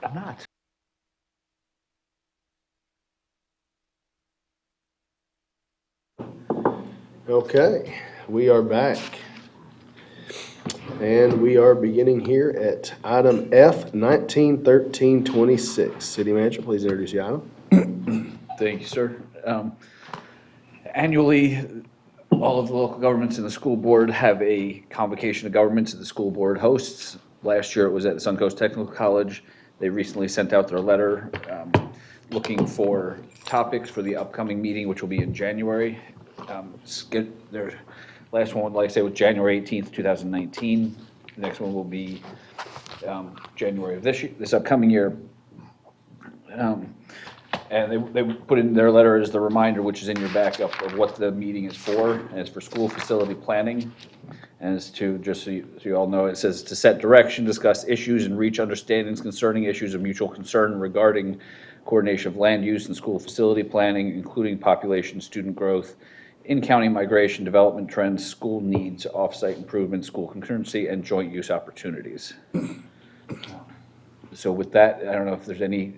I'm not. Okay, we are back. And we are beginning here at item F, 191326. City Manager, please introduce the item. Thank you, sir. Annually, all of the local governments and the school board have a convocation of governments that the school board hosts. Last year, it was at the Suncoast Technical College. They recently sent out their letter looking for topics for the upcoming meeting, which will be in January. Their last one, like I say, was January 18th, 2019. The next one will be January of this upcoming year. And they put in their letter as the reminder, which is in your backup, of what the meeting is for, and it's for school facility planning. And it's to, just so you all know, it says to set direction, discuss issues, and reach understandings concerning issues of mutual concern regarding coordination of land use and school facility planning, including population, student growth, in-county migration, development trends, school needs, off-site improvements, school concurrency, and joint use opportunities. So with that, I don't know if there's any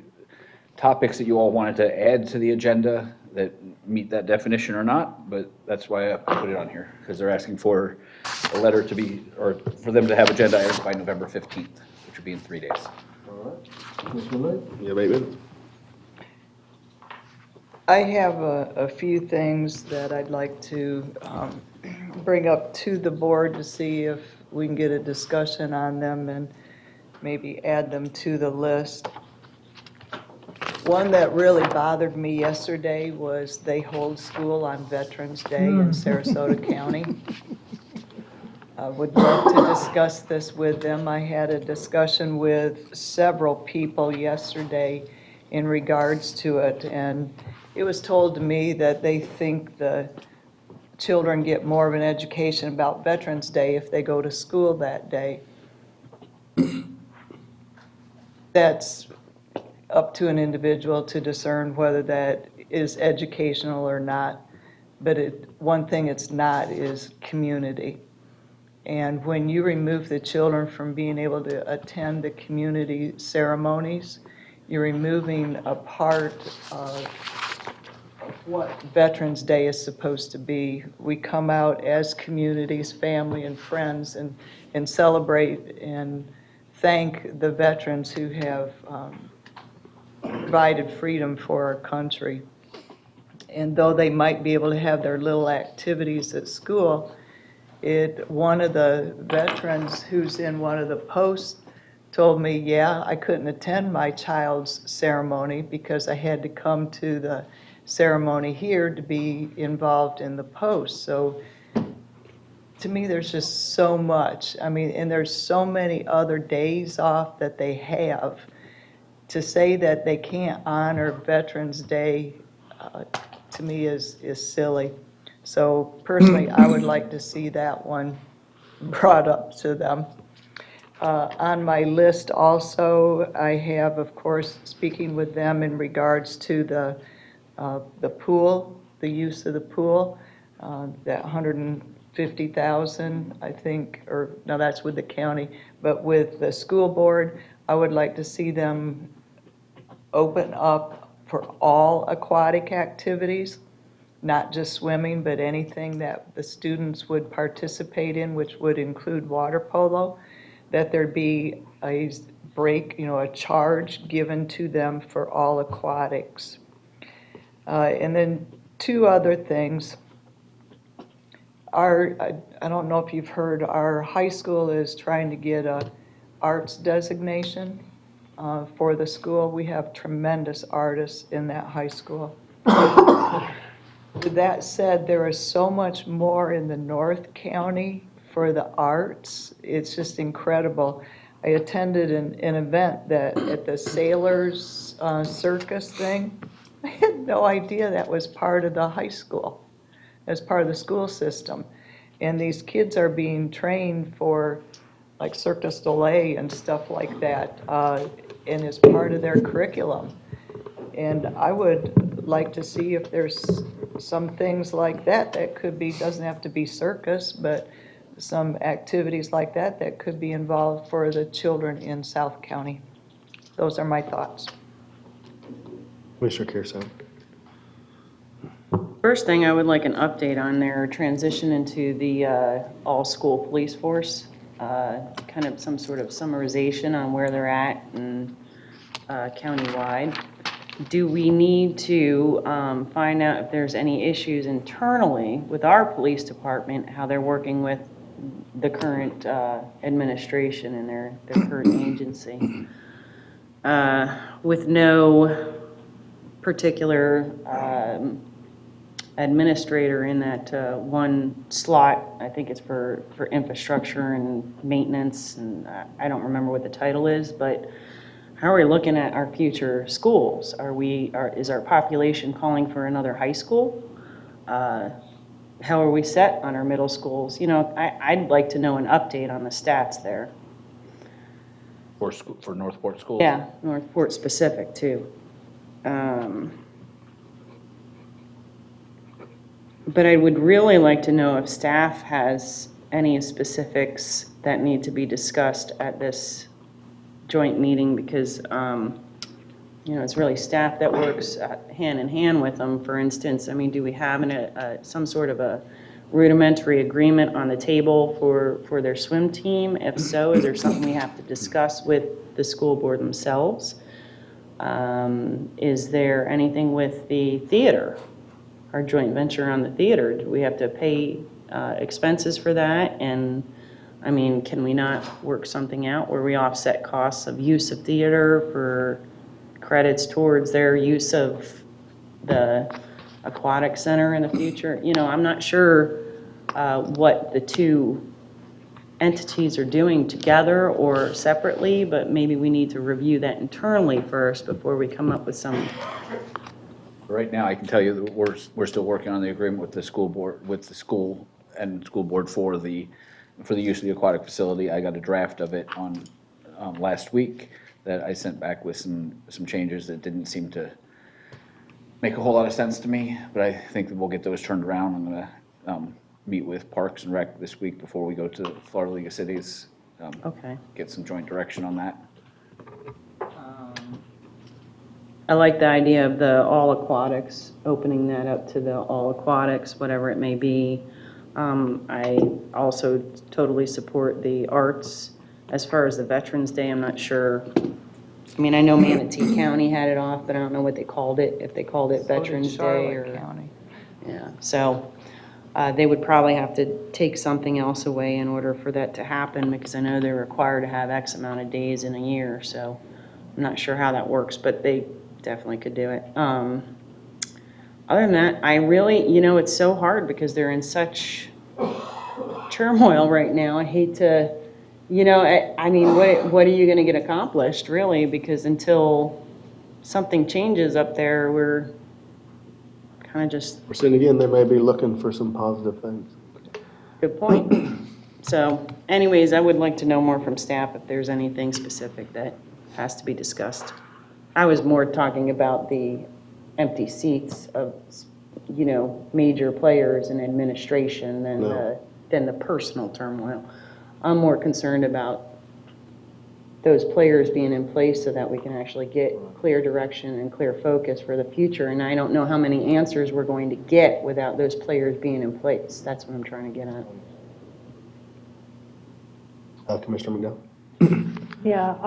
topics that you all wanted to add to the agenda that meet that definition or not, but that's why I put it on here, because they're asking for a letter to be, or for them to have agenda items by November 15th, which would be in 3 days. All right. Mr. Lee? Yeah, Bateman? I have a few things that I'd like to bring up to the board to see if we can get a discussion on them and maybe add them to the list. One that really bothered me yesterday was they hold school on Veterans Day in Sarasota County. I would love to discuss this with them. I had a discussion with several people yesterday in regards to it, and it was told to me that they think the children get more of an education about Veterans Day if they go to school that day. That's up to an individual to discern whether that is educational or not. But one thing it's not is community. And when you remove the children from being able to attend the community ceremonies, you're removing a part of what Veterans Day is supposed to be. We come out as communities, family and friends, and celebrate and thank the veterans who have provided freedom for our country. And though they might be able to have their little activities at school, one of the veterans who's in one of the posts told me, yeah, I couldn't attend my child's ceremony because I had to come to the ceremony here to be involved in the post. So to me, there's just so much. I mean, and there's so many other days off that they have. To say that they can't honor Veterans Day, to me, is silly. So personally, I would like to see that one brought up to them. On my list also, I have, of course, speaking with them in regards to the pool, the use of the pool, that 150,000, I think, or no, that's with the county, but with the school board, I would like to see them open up for all aquatic activities, not just swimming, but anything that the students would participate in, which would include water polo, that there be a break, a charge given to them for all aquatics. And then two other things. I don't know if you've heard, our high school is trying to get a arts designation for the school. We have tremendous artists in that high school. With that said, there is so much more in the North County for the arts. It's just incredible. I attended an event that at the Sailors Circus thing. I had no idea that was part of the high school, as part of the school system. And these kids are being trained for like Cirque du Soleil and stuff like that, and as part of their curriculum. And I would like to see if there's some things like that that could be, doesn't have to be circus, but some activities like that that could be involved for the children in South County. Those are my thoughts. Commissioner Kearson. First thing, I would like an update on their transition into the all-school police force. Kind of some sort of summarization on where they're at and countywide. Do we need to find out if there's any issues internally with our police department, how they're working with the current administration and their current agency? With no particular administrator in that one slot. I think it's for infrastructure and maintenance, and I don't remember what the title is, but how are we looking at our future schools? Is our population calling for another high school? How are we set on our middle schools? You know, I'd like to know an update on the stats there. For Northport schools? Yeah, Northport specific too. But I would really like to know if staff has any specifics that need to be discussed at this joint meeting, because, you know, it's really staff that works hand in hand with them. For instance, I mean, do we have some sort of a rudimentary agreement on the table for their swim team? If so, is there something we have to discuss with the school board themselves? Is there anything with the theater, our joint venture on the theater? Do we have to pay expenses for that? And I mean, can we not work something out where we offset costs of use of theater for credits towards their use of the aquatic center in the future? You know, I'm not sure what the two entities are doing together or separately, but maybe we need to review that internally first before we come up with some. Right now, I can tell you that we're still working on the agreement with the school board, with the school and school board for the use of the aquatic facility. I got a draft of it on last week that I sent back with some changes that didn't seem to make a whole lot of sense to me, but I think that we'll get those turned around. I'm gonna meet with Parks and Rec this week before we go to the Florida League of Cities. Okay. Get some joint direction on that. I like the idea of the all aquatics, opening that up to the all aquatics, whatever it may be. I also totally support the arts. As far as the Veterans Day, I'm not sure. I mean, I know Manatee County had it off, but I don't know what they called it, if they called it Veterans Day or. Charlotte County. Yeah, so they would probably have to take something else away in order for that to happen, because I know they're required to have X amount of days in a year, so I'm not sure how that works, but they definitely could do it. Other than that, I really, you know, it's so hard because they're in such turmoil right now. I hate to, you know, I mean, what are you going to get accomplished, really? Because until something changes up there, we're kind of just. We're saying again, they may be looking for some positive things. Good point. So anyways, I would like to know more from staff if there's anything specific that has to be discussed. I was more talking about the empty seats of, you know, major players in administration than the personal turmoil. I'm more concerned about those players being in place so that we can actually get clear direction and clear focus for the future. And I don't know how many answers we're going to get without those players being in place. That's what I'm trying to get at. Commissioner McDowell? Yeah,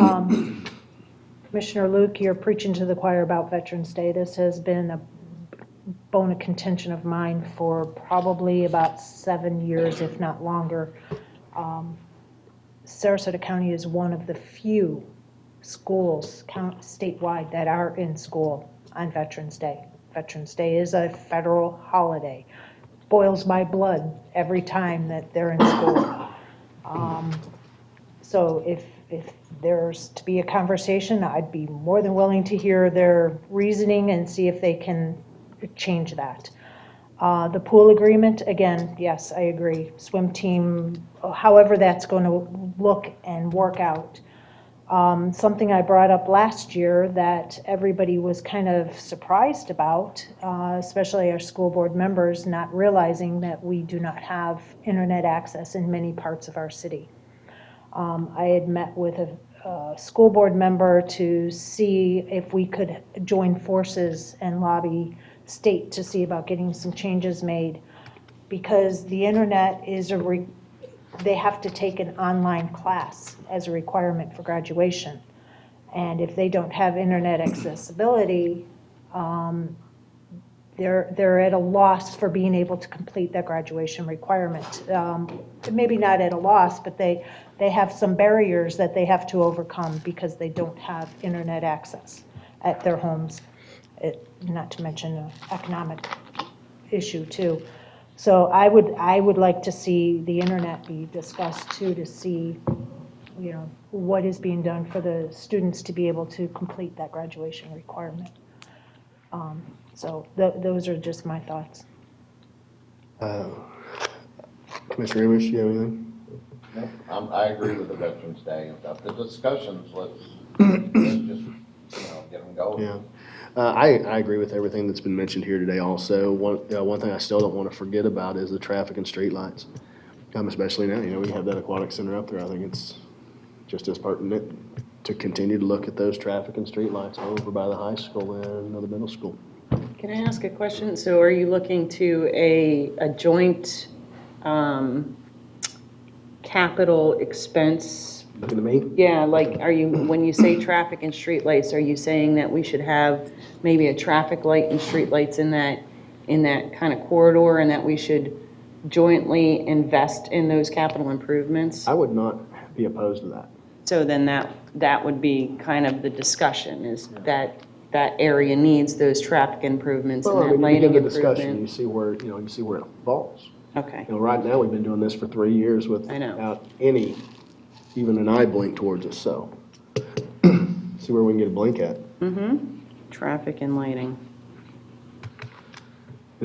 Commissioner Luke, you're preaching to the choir about Veterans Day. This has been a bone of contention of mine for probably about 7 years, if not longer. Sarasota County is one of the few schools statewide that are in school on Veterans Day. Veterans Day is a federal holiday. Boils my blood every time that they're in school. So if there's to be a conversation, I'd be more than willing to hear their reasoning and see if they can change that. The pool agreement, again, yes, I agree. Swim team, however that's going to look and work out. Something I brought up last year that everybody was kind of surprised about, especially our school board members, not realizing that we do not have internet access in many parts of our city. I had met with school board member to see if we could join forces and lobby state to see about getting some changes made. Because the internet is they have to take an online class as a requirement for graduation. And if they don't have internet accessibility, they're at a loss for being able to complete that graduation requirement. Maybe not at a loss, but they have some barriers that they have to overcome because they don't have internet access at their homes, not to mention an economic issue too. So I would like to see the internet be discussed too, to see, what is being done for the students to be able to complete that graduation requirement. So those are just my thoughts. Commissioner Amos, you have anything? I agree with the Veterans Day and stuff. The discussions, let's just, get them going. Yeah. I agree with everything that's been mentioned here today also. One thing I still don't want to forget about is the traffic and streetlights. Especially now, we have that aquatic center up there. I think it's just as pertinent to continue to look at those traffic and streetlights over by the high school and the middle school. Can I ask a question? So are you looking to a joint capital expense? Looking at me? Yeah, like, when you say traffic and streetlights, are you saying that we should have maybe a traffic light and streetlights in that kind of corridor, and that we should jointly invest in those capital improvements? I would not be opposed to that. So then that would be kind of the discussion, is that area needs those traffic improvements and Well, I that mean, you lighting begin the discussion, improvement. you see where it falls. Okay, Right now, we've been doing this for 3 years I know. without even an eye blink towards us, so. See where we can get a blink at. traffic and lighting.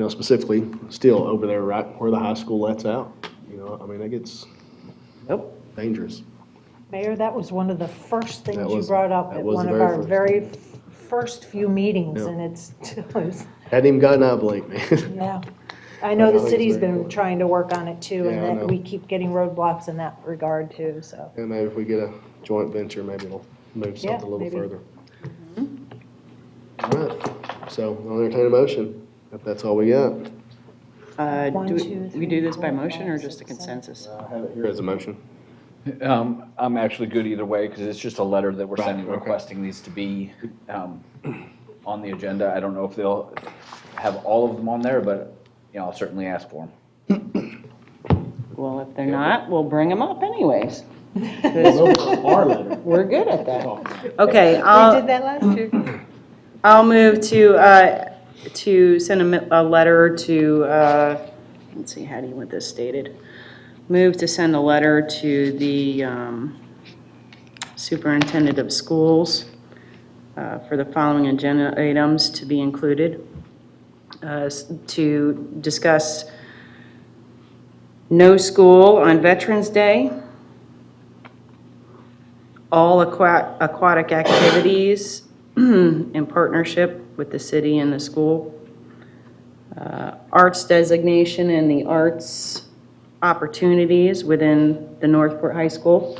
Specifically, still over there, right where the high school lets out. It gets Nope. dangerous. Mayor, that was one of the first things That you was- brought up that at was one the of very our first. very first few meetings, Yeah. and it's still is, Hadn't even gotten out blink, man. yeah. I know I the think it's city's very been important. trying to work on it too, Yeah, I and know. that we keep getting roadblocks in that regard too, so. And maybe if we get a joint venture, maybe it'll move Yeah, something a little maybe. further. All right, so I'll entertain a motion, if that's all we got. One, Do two, we do this by three, motion or four, just a 6, 7. consensus? I have it here as a motion. I'm actually good either way, because it's just a letter that we're Right, sending okay. requesting these to be on the agenda. I don't know if they'll have all of them on there, but, I'll certainly ask for them. Well, if they're not, we'll bring them up anyways. Our letter. We're good at that. Okay, We I'll, did that last year. I'll move to send a letter to, let's see, how do you want this stated? Move to send a letter to the superintendent of schools for the following agenda items to be included. To discuss no school on Veterans Day, all aquatic activities in partnership with the city and the school, arts designation and the arts opportunities within the Northport High School,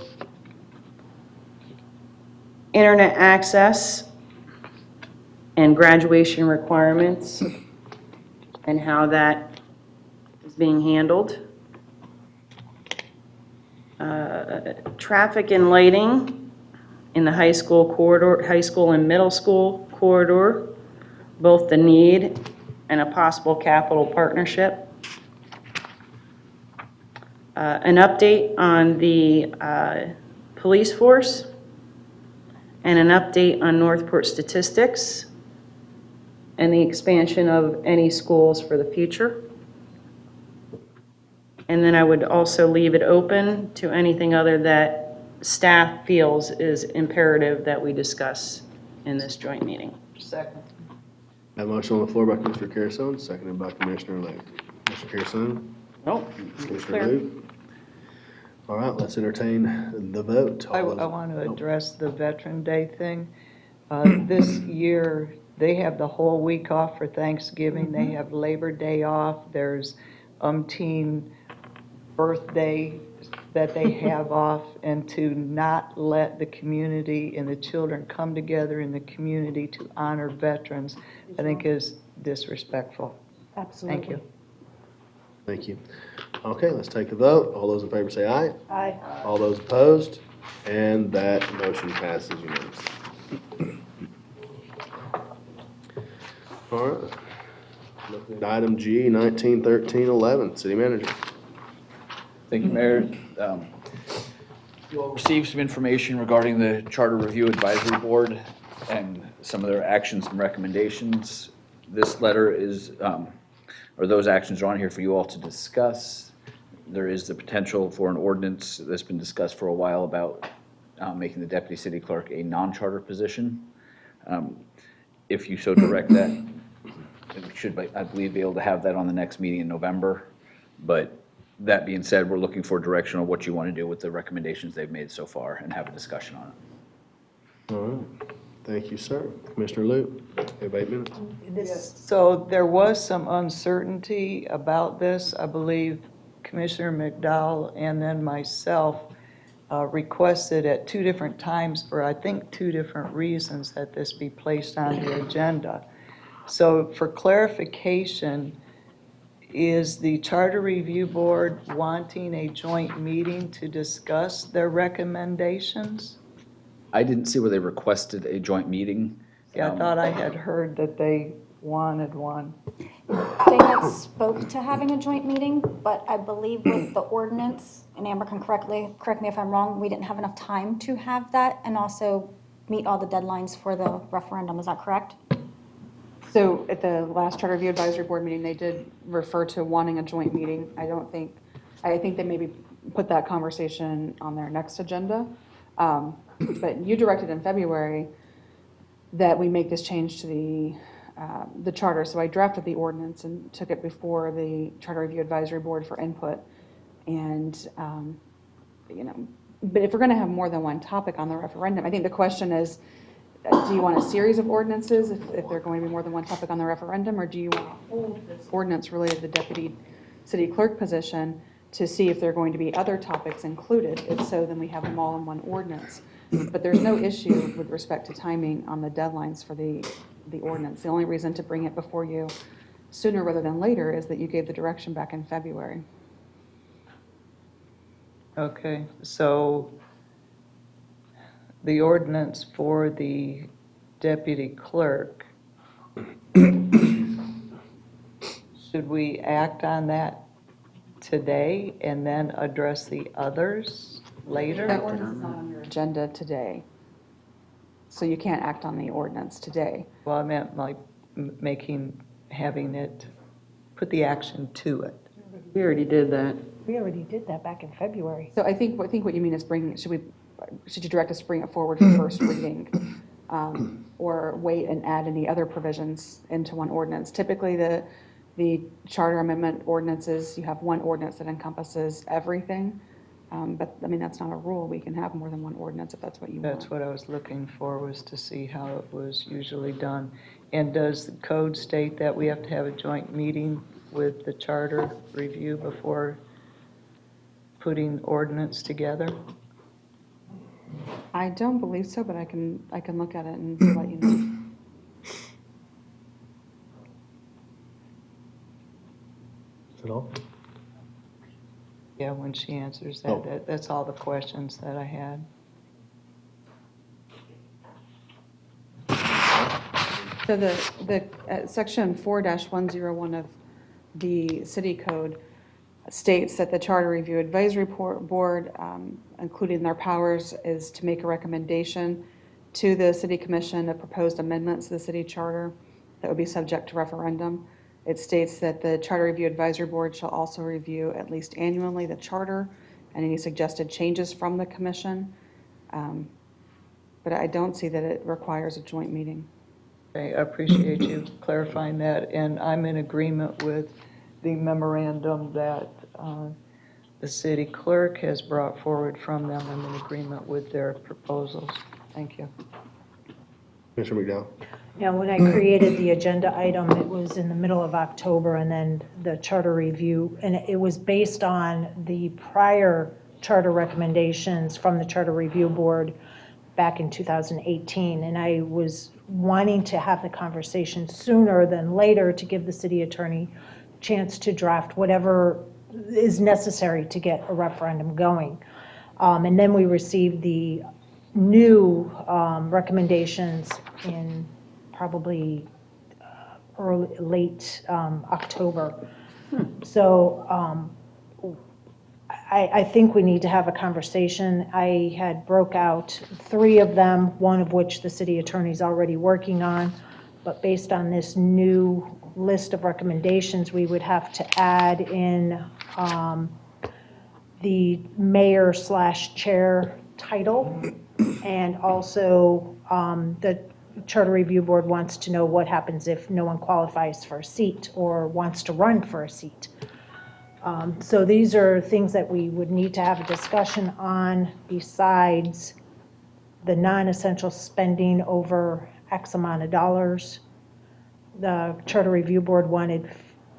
internet access and graduation requirements and how that is being handled. Traffic and lighting in the high school corridor, high school and middle school corridor, both the need and a possible capital partnership. An update on the police force and an update on Northport statistics and the expansion of any schools for the future. And then I would also leave it open to anything other that staff feels is imperative that we discuss in this joint meeting. Second. Have a motion on the floor by Commissioner Carrison, seconded by Commissioner-elect. Commissioner Carrison, Nope. Commissioner Clear. Luke. All right, let's entertain the vote. I All those- want to address the Veteran Day thing. This year, they have the whole week off for Thanksgiving. They have Labor Day off. There's umpteen birthday that they have off, and to not let the community and the children come together in the community to honor veterans, I think is disrespectful. Absolutely. Thank you. Thank you. Okay, let's take a vote. All those in favor say aye. Aye. All those opposed, and that motion passes unanimously. All right. Looking at item G, 191311, city manager. Thank you, Mayor. You all received some information regarding the Charter Review Advisory Board and some of their actions and recommendations. This letter is, or those actions are on here for you all to discuss. There is the potential for an ordinance that's been discussed for a while about making the deputy city clerk a non-charter position. If you so direct that, we should, I believe, be able to have that on the next meeting in November. But that being said, we're looking for direction on what you want to do with the recommendations they've made so far and have a discussion on it. All right. Thank you, sir. Commissioner Loop, you have 8 minutes. So there was some uncertainty about this. I believe Commissioner McDowell and then myself requested at 2 different times for, I think, 2 different reasons that this be placed on the agenda. So for clarification, is the Charter Review Board wanting a joint meeting to discuss their recommendations? I didn't see where they requested a joint meeting. Yeah, I thought I had heard that they wanted one. They had spoke to having a joint meeting, but I believe with the ordinance, and Amber can correct me if I'm wrong, we didn't have enough time to have that and also meet all the deadlines for the referendum. Is that correct? So at the last Charter Review Advisory Board meeting, they did refer to wanting a joint meeting. I think they maybe put that conversation on their next agenda. But you directed in February that we make this change to the charter. So I drafted the ordinance and took it before the Charter Review Advisory Board for input. And, but if we're going to have more than one topic on the referendum, I think the question is, do you want a series of ordinances if they're going to be more than one topic on the referendum, or do you want to hold this ordinance related to the deputy city clerk position to see if there are going to be other topics included? If so, then we have them all in one ordinance. But there's no issue with respect to timing on the deadlines for the ordinance. The only reason to bring it before you sooner rather than later is that you gave the direction back in February. Okay, so the ordinance for the deputy clerk, should we act on that today and then address the others later? That ordinance is not on your agenda today. So you can't act on the ordinance today. Well, I meant like having it, put the action to it. We already did that. We already did that back in February. So I think what you mean is should you direct us to bring it forward for first reading? Or wait and add any other provisions into one ordinance? Typically, the charter amendment ordinances, you have one ordinance that encompasses everything. But, I mean, that's not a rule. We can have more than one ordinance if that's what you want. That's what I was looking for, was to see how it was usually done. And does the code state that we have to have a joint meeting with the charter review before putting ordinance together? I don't believe so, but I can look at it and let you know. Is that all? Yeah, when she answers Oh. that's all the questions that I had. So the section 4-101 of the city code states that the Charter Review Advisory Board, including their powers, is to make a recommendation to the city commission of proposed amendments to the city charter that would be subject to referendum. It states that the Charter Review Advisory Board shall also review at least annually the charter and any suggested changes from the commission. But I don't see that it requires a joint meeting. Okay, I appreciate you clarifying that, and I'm in agreement with the memorandum that the city clerk has brought forward from them. I'm in agreement with their proposals. Thank you. Commissioner McDowell? Now, when I created the agenda item, it was in the middle of October, and then the charter review, and it was based on the prior charter recommendations from the Charter Review Board back in 2018. And I was wanting to have the conversation sooner than later to give the city attorney a chance to draft whatever is necessary to get a referendum going. And then we received the new recommendations in probably late October. So I think we need to have a conversation. I had broke out 3 of them, one of which the city attorney's already working on. But based on this new list of recommendations, we would have to add in the mayor/chair title. And also, the Charter Review Board wants to know what happens if no one qualifies for a seat or wants to run for a seat. So these are things that we would need to have a discussion on besides the non-essential spending over X amount of dollars. The Charter Review Board wanted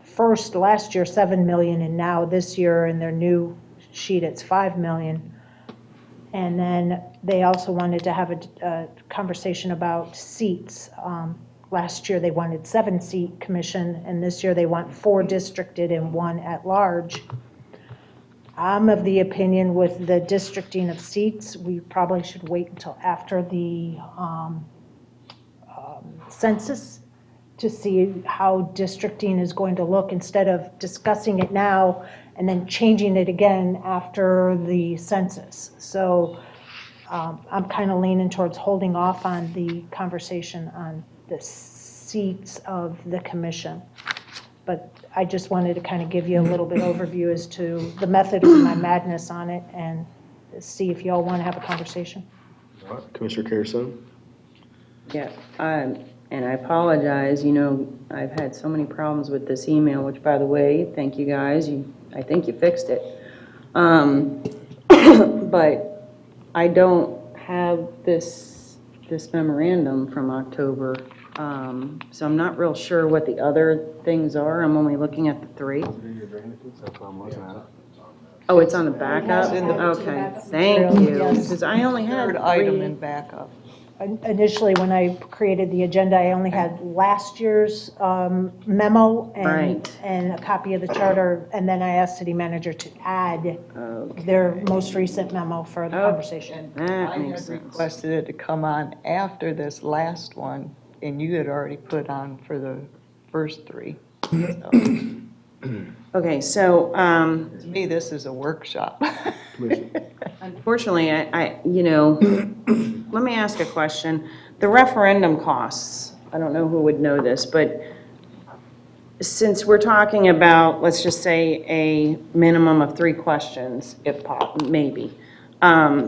first, last year, 7 million, and now this year in their new sheet, it's 5 million. And then they also wanted to have a conversation about seats. Last year, they wanted 7-seat commission, and this year they want 4 districted and 1 at large. I'm of the opinion with the districting of seats, we probably should wait until after the census to see how districting is going to look instead of discussing it now and then changing it again after the census. So I'm kind of leaning towards holding off on the conversation on the seats of the commission. But I just wanted to kind of give you a little bit overview as to the method of my madness on it and see if y'all want to have a conversation. All right, Commissioner Carrison? Yeah, and I apologize, you know, I've had so many problems with this email, which, by the way, thank you guys, I think you fixed it. But I don't have this memorandum from October, so I'm not real sure what the other things are. I'm only looking at the 3. Oh, it's on the backup? It's in the- Okay, thank you, Yes. because I only had Third item 3. in backup. Initially, when I created the agenda, I only had last year's memo Right. and a copy of the charter, and then I asked city manager to add their most recent memo for the conversation. That I makes had sense. requested it to come on after this last one, and you had already put on for the first 3. So, Okay, so, to me, this is a workshop. unfortunately, you know, let me ask a question. The referendum costs, I don't know who would know this, but since we're talking about, let's just say, a minimum of 3 questions, if maybe, how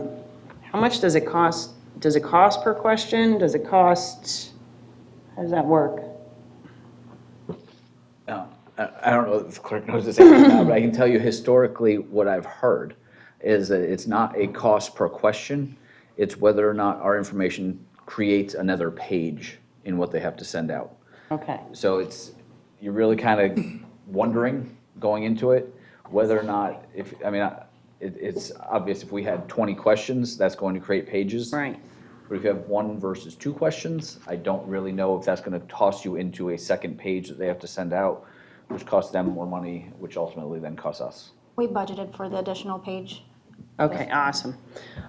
much does it cost? Does it cost per question? Does it cost, how does that work? I don't know if the clerk knows this answer now, but I can tell you historically, what I've heard is that it's not a cost per question. It's whether or not our information creates another page in what they have to send out. Okay, So you're really kind of wondering going into it, whether or not, it's obvious if we had 20 questions, that's going to create pages. right. But if you have 1 versus 2 questions, I don't really know if that's going to toss you into a second page that they have to send out, which costs them more money, which ultimately then costs us. We budgeted for the additional page. Okay, awesome.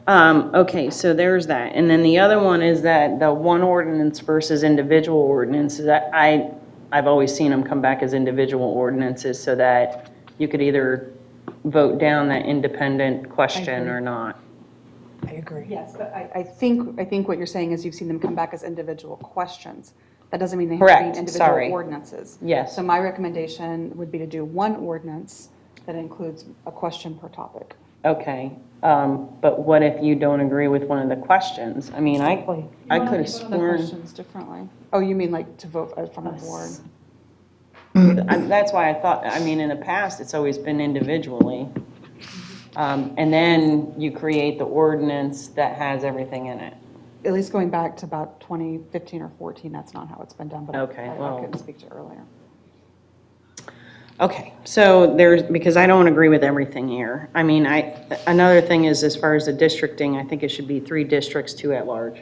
Okay, so there's that. And then the other one is that the one ordinance versus individual ordinances, I've always seen them come back as individual ordinances so that you could either vote down that independent question or not. I agree. Yes, but I think what you're saying is you've seen them come back as individual questions. That doesn't mean they have to Correct, be individual sorry. ordinances. Yes. So my recommendation would be to do one ordinance that includes a question per topic. Okay, but what if you don't agree with one of the questions? I mean, I could have The sworn, questions differently. Oh, you mean like to vote from the board? that's why I thought, I mean, in the past, it's always been individually. And then you create the ordinance that has everything in it. at least going back to about 2015 or 14, that's not how it's been done, but Okay, I well- couldn't speak to earlier. Okay, so there's, because I don't agree with everything here. I mean, another thing is, as far as the districting, I think it should be 3 districts, 2 at large.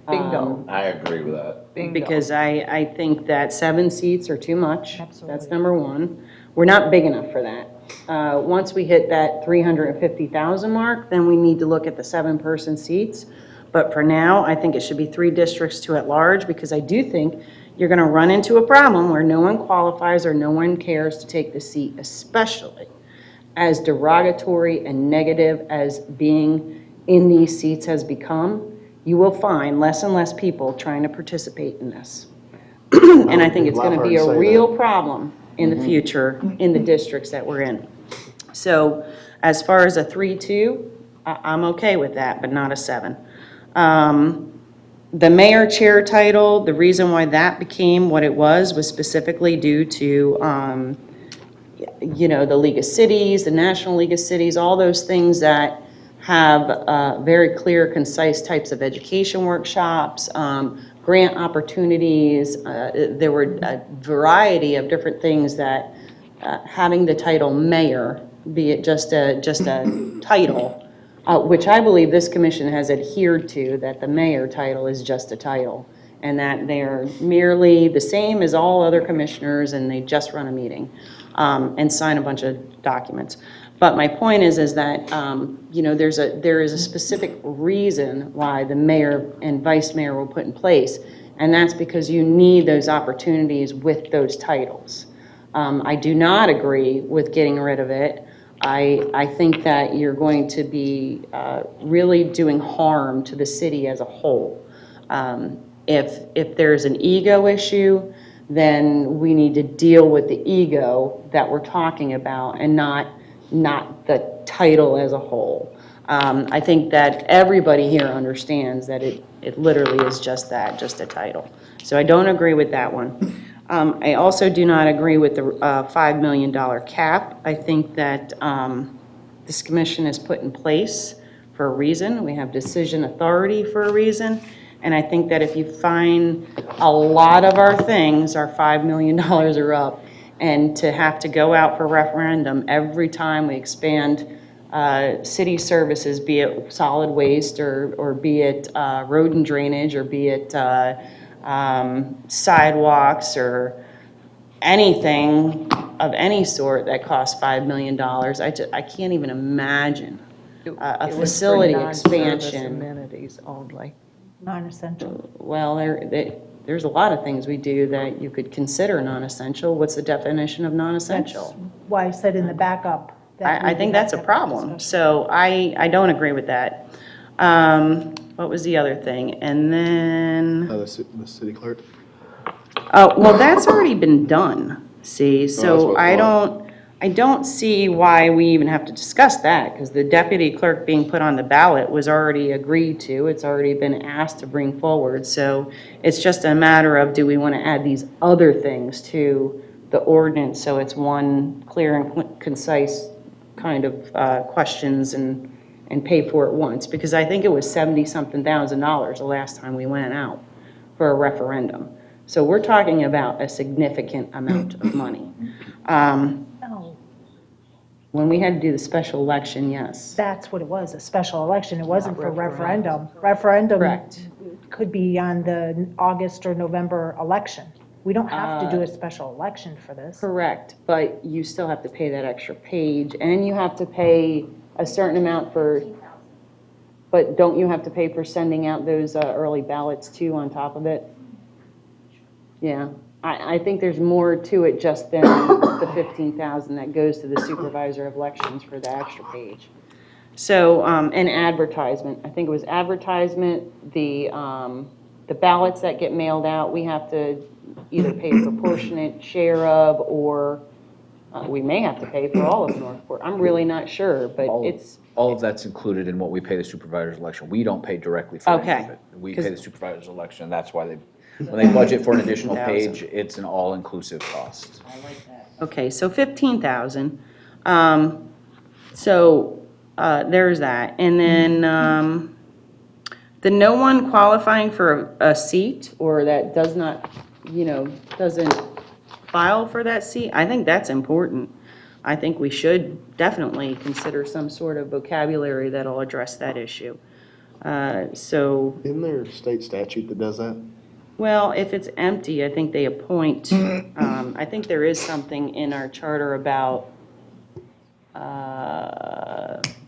Bingo, I agree with that. bingo. Because I think that 7 seats are too much. That's Absolutely. number one. We're not big enough for that. Once we hit that 350,000 mark, then we need to look at the 7-person seats. But for now, I think it should be 3 districts, 2 at large, because I do think you're going to run into a problem where no one qualifies or no one cares to take the seat, especially as derogatory and negative as being in these seats has become. You will find less and less people trying to participate in this. And I think it's going to be a real problem in the future in the districts that we're in. So as far as a 3-2, I'm okay with that, but not a 7. The mayor chair title, the reason why that became what it was specifically due to, the League of Cities, the National League of Cities, all those things that have very clear, concise types of education workshops, grant opportunities. There were a variety of different things that having the title mayor, be it just a title, which I believe this commission has adhered to, that the mayor title is just a title, and that they're merely the same as all other commissioners, and they just run a meeting and sign a bunch of documents. But my point is that, there is a specific reason why the mayor and vice mayor were put in place, and that's because you need those opportunities with those titles. I do not agree with getting rid of it. I think that you're going to be really doing harm to the city as a whole. If there's an ego issue, then we need to deal with the ego that we're talking about and not the title as a whole. I think that everybody here understands that it literally is just that, just a title. So I don't agree with that one. I also do not agree with the $5 million cap. I think that this commission is put in place for a reason. We have decision authority for a reason. And I think that if you find a lot of our things, our $5 million are up, and to have to go out for referendum every time we expand city services, be it solid waste or be it road and drainage or be it sidewalks or anything of any sort that costs $5 million, I can't even imagine a It was for facility non-service expansion. amenities only. Non-essential. Well, there's a lot of things we do that you could consider non-essential. What's the definition of That's non-essential? why I said in the backup. that we I think would have that's a to have problem. discussion. So I don't agree with that. What was the other thing? And then, The city clerk? oh, well, that's already been done, see? that's So what I I thought. don't see why we even have to discuss that, because the deputy clerk being put on the ballot was already agreed to. It's already been asked to bring forward. So it's just a matter of, do we want to add these other things to the ordinance so it's one clear and concise kind of questions and pay for it once? Because I think it was 70-something thousand the last time we went out for a referendum. So we're talking about a significant amount of money. No, When we had to do the special election, yes. that's what it was, a special election. It wasn't for referendum. referendum. Referendum Correct. could be on the August or November election. We don't have to do a special election for this. Correct, but you still have to pay that extra page, and you have to pay a certain amount for, but don't you have to pay for sending out those early ballots too on top of it? Yeah, I think there's more to it just than the 15,000 that goes to the supervisor of elections for the extra page. So, and advertisement, I think it was advertisement, the ballots that get mailed out, we have to either pay a proportionate share of, or we may have to pay for all of Northport. I'm really not sure, but All of that's included in what we pay the supervisor's election. We don't pay directly for any Okay. of it. We pay the supervisor's election, and that's why when they budget for an additional 15,000. page, it's an all-inclusive cost. Okay, so 15,000. So there's that. And then The no one qualifying for a seat or that does not, doesn't file for that seat, I think that's important. I think we should definitely consider some sort of vocabulary that'll address that issue. So, Isn't there a state statute that does that? well, if it's empty, I think they appoint, I think there is something in our charter about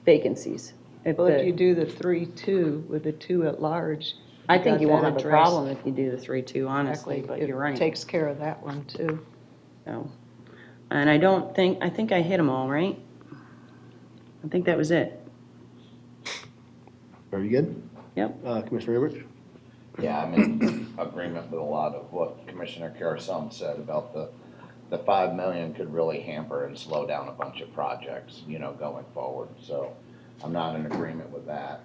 vacancies. Well, if you do the 3-2 with the 2 at large. I think you got won't that have a addressed. problem if you do the 3-2, honestly, Exactly. but you're right. It takes care of that one, too. So, and I think I hit them all, right? I think that was it. Are you good? Yep. Commissioner Rivers? Yeah, I'm in agreement with a lot of what Commissioner Carson said about the 5 million could really hamper and slow down a bunch of projects, going forward. So I'm not in agreement with that.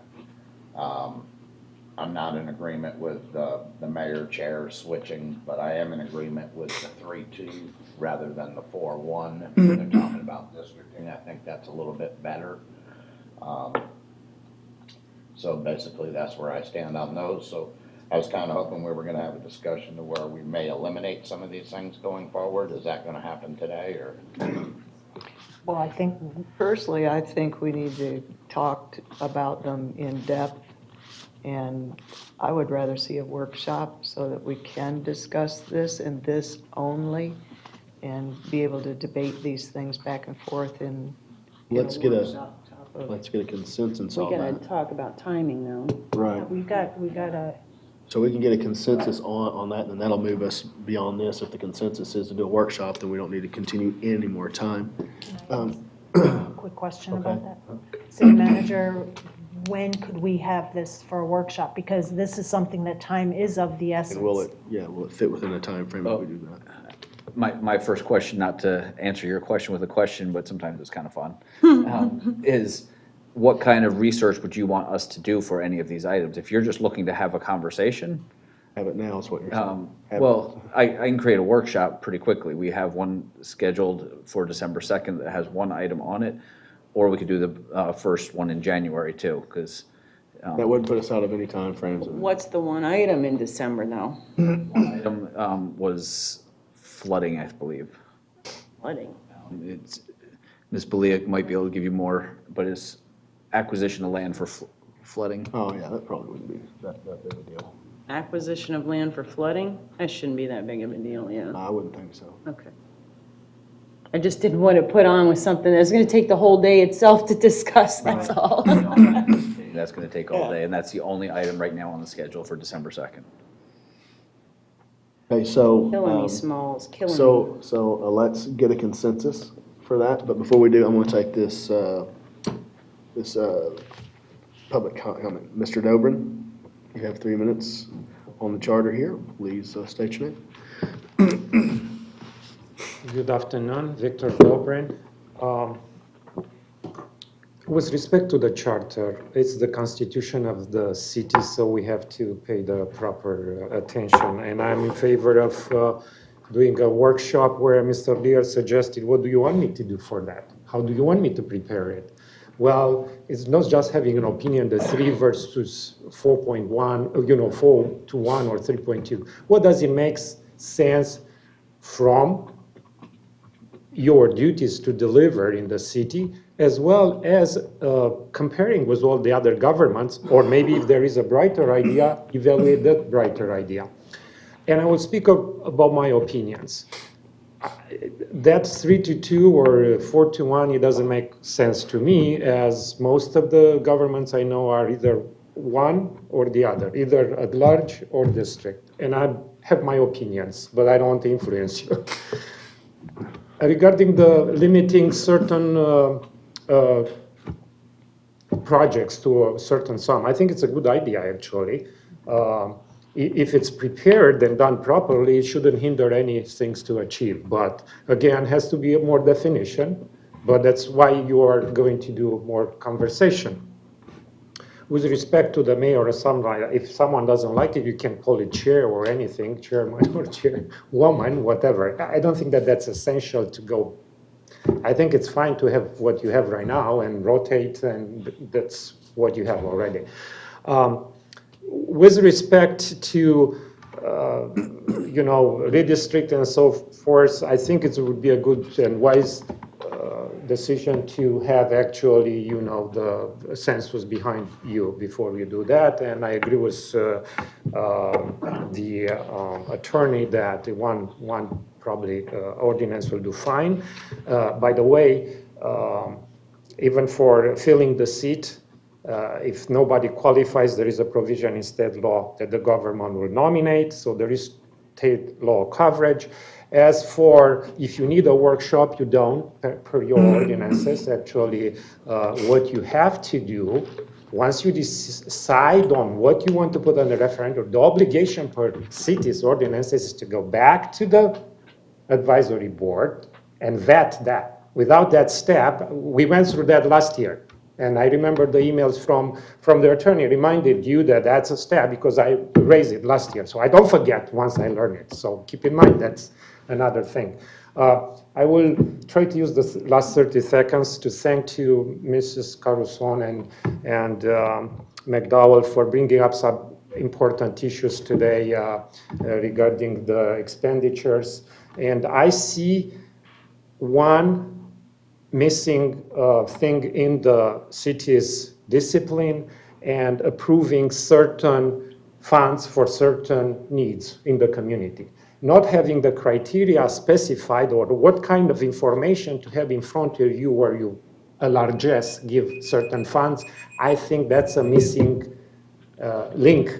I'm not in agreement with the mayor chair switching, but I am in agreement with the 3-2 rather than the 4-1. They're talking about districting. I think that's a little bit better. So basically, that's where I stand on those. So I was kind of hoping we were going to have a discussion to where we may eliminate some of these things going forward. Is that going to happen today, or? Well, I think, personally, I think we need to talk about them in depth. And I would rather see a workshop so that we can discuss this and this only and be able to debate these things back and forth in a Let's get a, workshop topic. let's get a consensus We on gotta that. talk about timing though. Right. We've got a, So we can get a consensus on that, and then that'll move us beyond this. If the consensus is to do a workshop, then we don't need to continue any more time. quick question about Okay. that. City manager, when could we have this for a workshop? Because this is something that time is of the essence. And will it fit within a time frame if we do that? My first question, not to answer your question with a question, but sometimes it's kind of fun, is what kind of research would you want us to do for any of these items? If you're just looking to have a conversation, Have it now is what you're saying. Have it- well, I can create a workshop pretty quickly. We have one scheduled for December 2nd that has one item on it, or we could do the first one in January too, because That wouldn't put us out of any time frames. What's the one item in December though? item was flooding, I believe. Flooding. It's, Ms. Belia might be able to give you more, but it's acquisition of land for flooding. Oh, yeah, that probably wouldn't be that big a deal. Acquisition of land for flooding? That shouldn't be that big of a deal, yeah. I wouldn't think so. Okay. I just didn't want to put on with something that's gonna take the whole day itself to discuss, that's all. That's gonna take all day, and that's the only item right now on the schedule for December 2nd. Okay, so. Killing me, Smalls, killing me. So let's get a consensus for that, but before we do, I'm gonna take this public comment. Mr. Dobrin, you have 3 minutes on the charter here. Please state your name. Good afternoon, Victor Dobrin. With respect to the charter, it's the constitution of the city, so we have to pay the proper attention. And I'm in favor of doing a workshop where Mr. Lear suggested, what do you want me to do for that? How do you want me to prepare it? Well, it's not just having an opinion, the 3 versus 4.1, 4 to 1 or 3.2. What does it make sense from your duties to deliver in the city, as well as comparing with all the other governments, or maybe if there is a brighter idea, evaluate that brighter idea. And I will speak about my opinions. That 3-2 or 4-1, it doesn't make sense to me, as most of the governments I know are either one or the other, either at large or district. And I have my opinions, but I don't want to influence you. Regarding the limiting certain projects to a certain sum, I think it's a good idea, actually. If it's prepared and done properly, it shouldn't hinder any things to achieve. But again, has to be more definition, but that's why you are going to do more conversation. With respect to the mayor or somebody, if someone doesn't like it, you can call it chair or anything, chairman or chairwoman, whatever. I don't think that that's essential to go. I think it's fine to have what you have right now and rotate, and that's what you have already. with respect to, redistrict and so forth, I think it would be a good and wise decision to have actually, the census behind you before you do that. And I agree with the attorney that one probably ordinance will do fine. By the way, even for filling the seat, if nobody qualifies, there is a provision in state law that the government will nominate, so there is state law coverage. As for if you need a workshop, you don't, per your ordinances. Actually, what you have to do, once you decide on what you want to put on the referendum, the obligation per city's ordinances is to go back to the advisory board and vet that. Without that step, we went through that last year. And I remember the emails from the attorney reminded you that that's a step because I raised it last year. So I don't forget once I learn it. So keep in mind that's another thing. I will try to use the last 30 seconds to thank to Mrs. Caruson and McDowell for bringing up some important issues today regarding the expenditures. And I see one missing thing in the city's discipline and approving certain funds for certain needs in the community. Not having the criteria specified or what kind of information to have in front of you where you, a largesse, give certain funds, I think that's a missing link.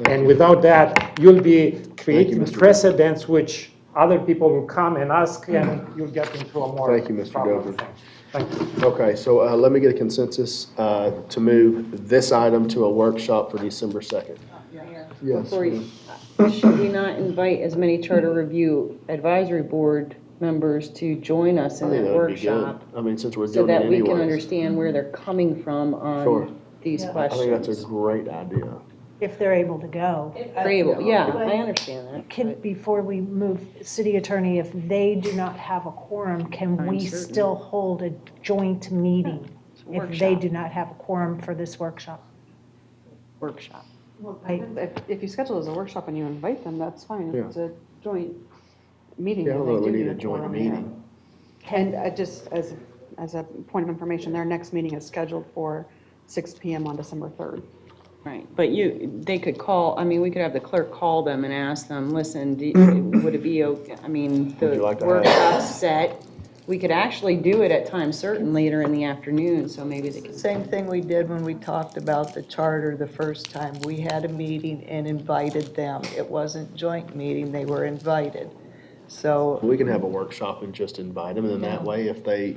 And without that, you'll be creating precedents which other people will come and ask, and you'll get into a more. Thank you, Mr. problem Gover. thing. Thank you. Okay, so let me get a consensus to move this item to a workshop for December 2nd. Yes. Before you- Should we not invite as many charter review advisory board members to join us I in think that that would be good. workshop? I mean, since we're So doing it that we can anyways. understand where they're coming from Sure. on these I think that's questions. a great idea. If they're able to go. Yeah, I understand that. Can, before we move, city attorney, if they do not have a quorum, can I'm we certain. still hold a joint meeting? a If they workshop. do not have a quorum for this workshop? Workshop. If you schedule as a workshop and you invite them, that's fine. If Yeah. it's a joint meeting. Yeah, I don't then know they that we do need a need joint quorum, yeah. meeting. And just as a point of information, their next meeting is scheduled for 6 PM on December 3rd. Right, but they could call, I mean, we could have the clerk call them and ask them, listen, would it be okay, I mean, Would the you like to have- workshop's set. We could actually do it at times certain later in the afternoon, so maybe they could. Same thing we did when we talked about the charter the first time. We had a meeting and invited them. It wasn't joint meeting, they were invited. So, We can have a workshop and just invite them, and then that way, if they,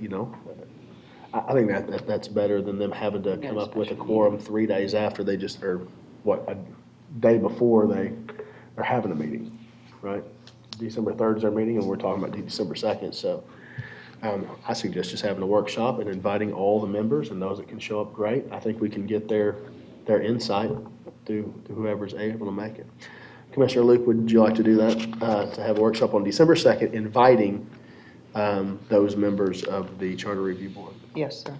I think that's better than them having to come up with a quorum 3 days after they just, or what, a day before they are having a meeting, right? December 3rd is their meeting, and we're talking about December 2nd, so I suggest just having a workshop and inviting all the members, and those that can show up, great. I think we can get their insight to whoever's able to make it. Commissioner Luke, would you like to do that, to have a workshop on December 2nd, inviting those members of the Charter Review Board? yes, sir.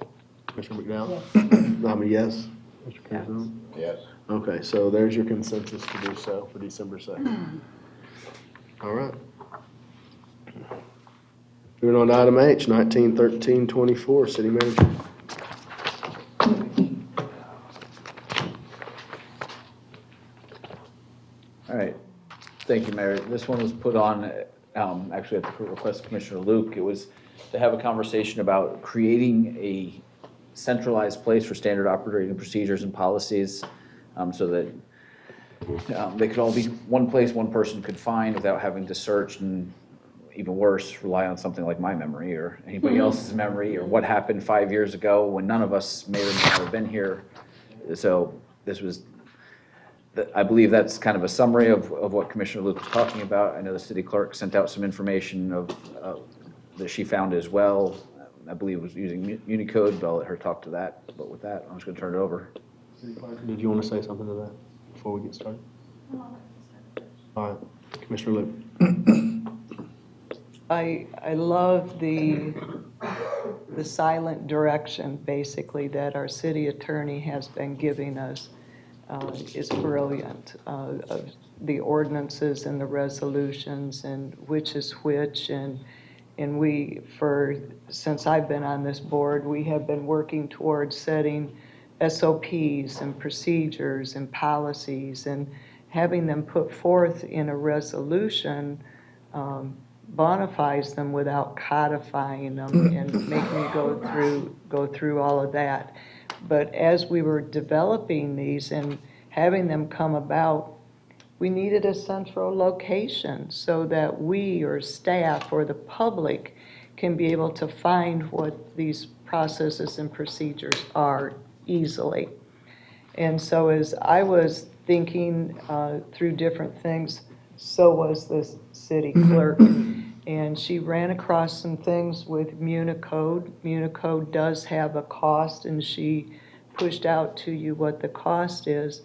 Commissioner McDowell? I'm a yes. Mr. Carazone? Yes. Okay, so there's your consensus to do so for December 2nd. All right. Moving on to item H, 191324, City Manager. All right, thank you, Mayor. This one was put on, actually at the request of Commissioner Luke. It was to have a conversation about creating a centralized place for standard operating procedures and policies, so that they could all be one place, one person could find without having to search and, even worse, rely on something like my memory or anybody else's memory or what happened 5 years ago when none of us may or may not have been here. So this was, I believe that's kind of a summary of what Commissioner Luke was talking about. I know the city clerk sent out some information that she found as well. I believe it was using Unicode, but I'll let her talk to that. But with that, I'm just going to turn it over. Did you want to say something to that before we get started? All right, Commissioner Luke. I love the silent direction, basically, that our city attorney has been giving us. is brilliant, of the ordinances and the resolutions and which is which. And we, since I've been on this board, we have been working towards setting SOPs and procedures and policies, and having them put forth in a resolution bonifies them without codifying them and making you go through all of that. But as we were developing these and having them come about, we needed a central location so that we or staff or the public can be able to find what these processes and procedures are easily. And so as I was thinking through different things, so was the city clerk. And she ran across some things with Municode. Municode does have a cost, and she pushed out to you what the cost is.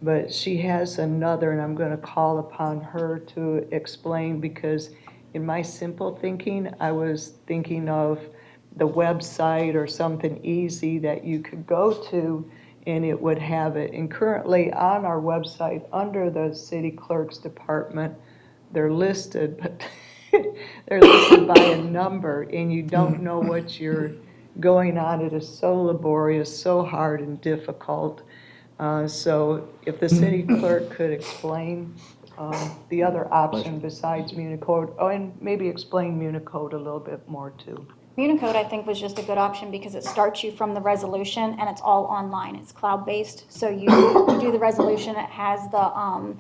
But she has another, and I'm going to call upon her to explain, because in my simple thinking, I was thinking of the website or something easy that you could go to and it would have it. And currently on our website, under the city clerk's department, they're listed, but they're listed by a number, and you don't know what you're going on. It is so laborious, so hard and difficult. So if the city clerk could explain the other option besides Municode, and maybe explain Municode a little bit more too. Municode, I think, was just a good option because it starts you from the resolution and it's all online. It's cloud-based. So you do the resolution, it has the,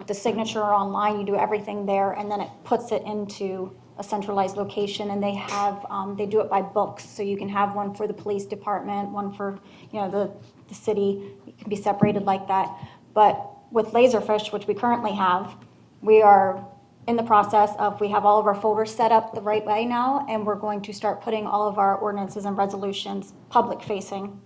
the signature online, you do everything there, and then it puts it into a centralized location, and they have, they do it by books. So you can have one for the police department, one for, the city. It can be separated like that. But with Laserfish, which we currently have, we are in the process of, we have all of our folders set up the right way now, and we're going to start putting all of our ordinances and resolutions public-facing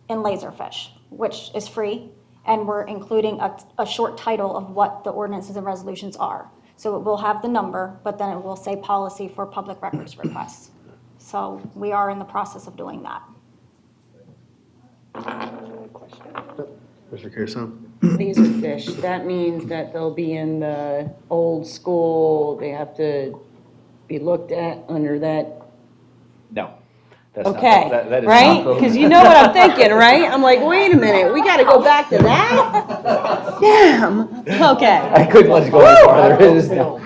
in Laserfish, which is free, and we're including a short title of what the ordinances and resolutions are. So it will have the number, but then it will say policy for public records requests. So we are in the process of doing that. Mr. Kirsan? Laserfish, that means that they'll be in the old school, they have to be looked at under that. No. That's not- Okay, that is right? not the- Because you know what I'm thinking, right? I'm like, wait a minute, we got to go back to that? Damn, okay. I couldn't let you go any farther. It is no.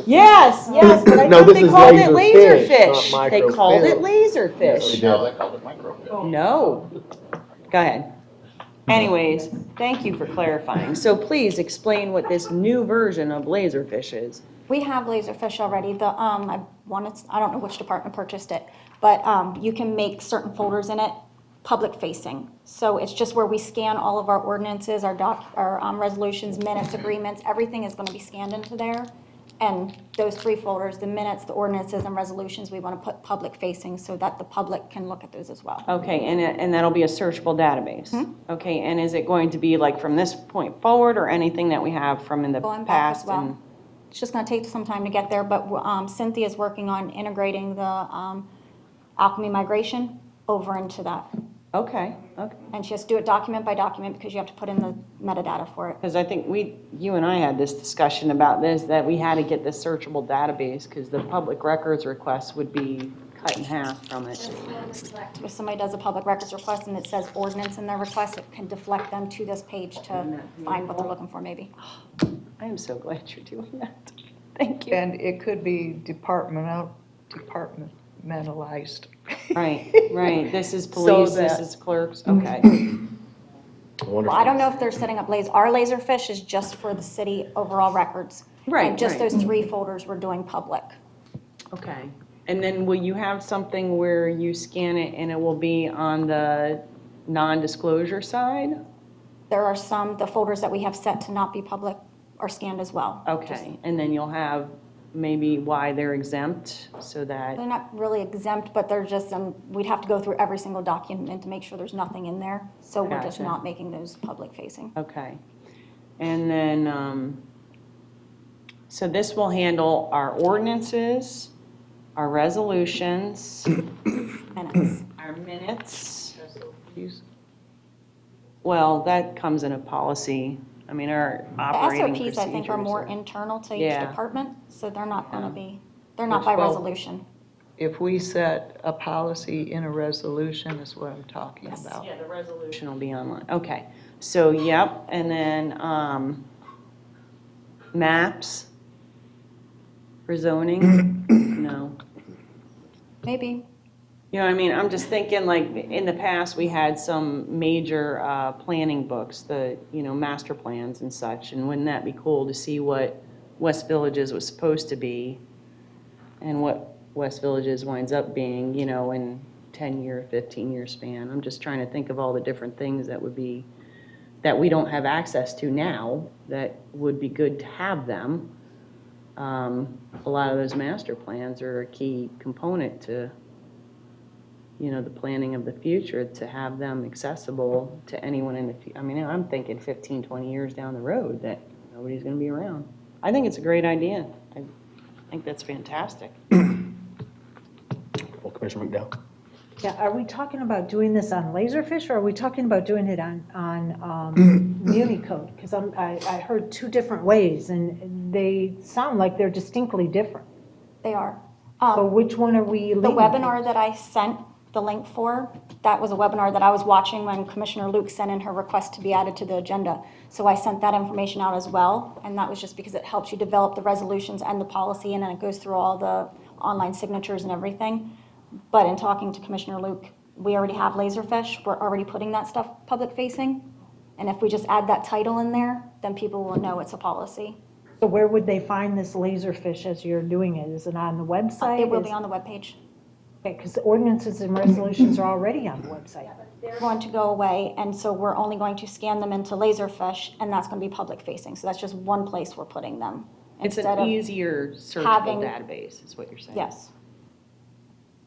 Yes, but I No, thought this they is called it laserfish, laserfish. not They called it microfilm. laserfish. No, they called it microfiche. No. Go ahead. Anyways, thank you for clarifying. So please explain what this new version of Laserfish is. We have Laserfish already. I don't know which department purchased it, but you can make certain folders in it public-facing. So it's just where we scan all of our ordinances, our resolutions, minutes, agreements, everything is going to be scanned into there. And those three folders, the minutes, the ordinances, and resolutions, we want to put public-facing so that the public can look at those as well. Okay, and that'll be a searchable database? Okay, and is it going to be like from this point forward, or anything that we have from in the Going back as past? well. and- It's just going to take some time to get there, but Cynthia's working on integrating the Alchemy migration over into that. Okay. And she has to do it document by document because you have to put in the metadata for it. Because I think you and I had this discussion about this, that we had to get this searchable database, because the public records requests would be cut in half from it. If somebody does a public records request and it says ordinance in their request, it can deflect them to this page to find what they're looking for maybe. I am so glad you're doing that. Thank you. And it could be departmentalized. Right. This is police, this that- is clerks, okay. Well, I don't know if they're setting up our Laserfish is just for the city overall records. Right, And just right. those three folders we're doing public. Okay. And then will you have something where you scan it and it will be on the non-disclosure side? There are the folders that we have set to not be public are scanned as well. Okay, and then you'll have maybe why they're exempt, so that, They're not really exempt, but they're just, we'd have to go through every single document to make sure there's nothing in there. So we're just Gotcha. not making those public facing. okay. And then, so this will handle our ordinances, our resolutions, Minutes. our minutes, Well, that comes in a policy. I mean, our The operating SOPs, I think, are more procedures internal to each Yeah. department, so they're not gonna Yeah. be, they're not by Well, resolution. If we set a policy in a resolution is what I'm talking Yes. about. Yeah, the resolution will be online. Okay, so, yep, and then, maps for zoning? No. Maybe. You know what I mean? I'm just thinking, like, in the past, we had some major planning books, the, master plans and such, and wouldn't that be cool to see what West Villages was supposed to be and what West Villages winds up being, in 10-year, 15-year span? I'm just trying to think of all the different things that would be, that we don't have access to now, that would be good to have them. A lot of those master plans are a key component to the planning of the future, to have them accessible to anyone in the, I mean, I'm thinking 15, 20 years down the road that nobody's going to be around. I think it's a great idea. I think that's fantastic. Well, Commissioner McDowell? Yeah, are we talking about doing this on Laserfish, or are we talking about doing it on Municode? Because I heard two different ways, and they sound like they're distinctly different. They are. So which one are we The leaning? webinar that I sent the link for, that was a webinar that I was watching when Commissioner Luke sent in her request to be added to the agenda. So I sent that information out as well, and that was just because it helps you develop the resolutions and the policy, and then it goes through all the online signatures and everything. But in talking to Commissioner Luke, we already have Laserfish, we're already putting that stuff public facing. And if we just add that title in there, then people will know it's a policy. So where would they find this Laserfish as you're doing it? Is it on the website? It will be on the webpage. Okay, because the ordinances and resolutions are already on the website. They're going to go away, and so we're only going to scan them into Laserfish, and that's going to be public facing. So that's just one place we're putting them. It's instead an of easier searchable having- database, is what you're saying. Yes.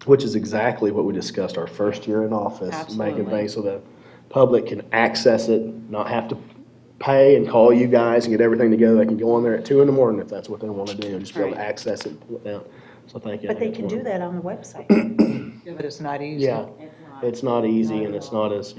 Which is exactly what we discussed our first year in office. Making Absolutely. things so the public can access it, not have to pay and call you guys and get everything together. They can go on there at 2 a.m. if that's what they want to do, and just be able to Right. access it. Yeah. So thank you. But they can do that on the website. But it's not easy. Yeah, it's not easy and it's not as,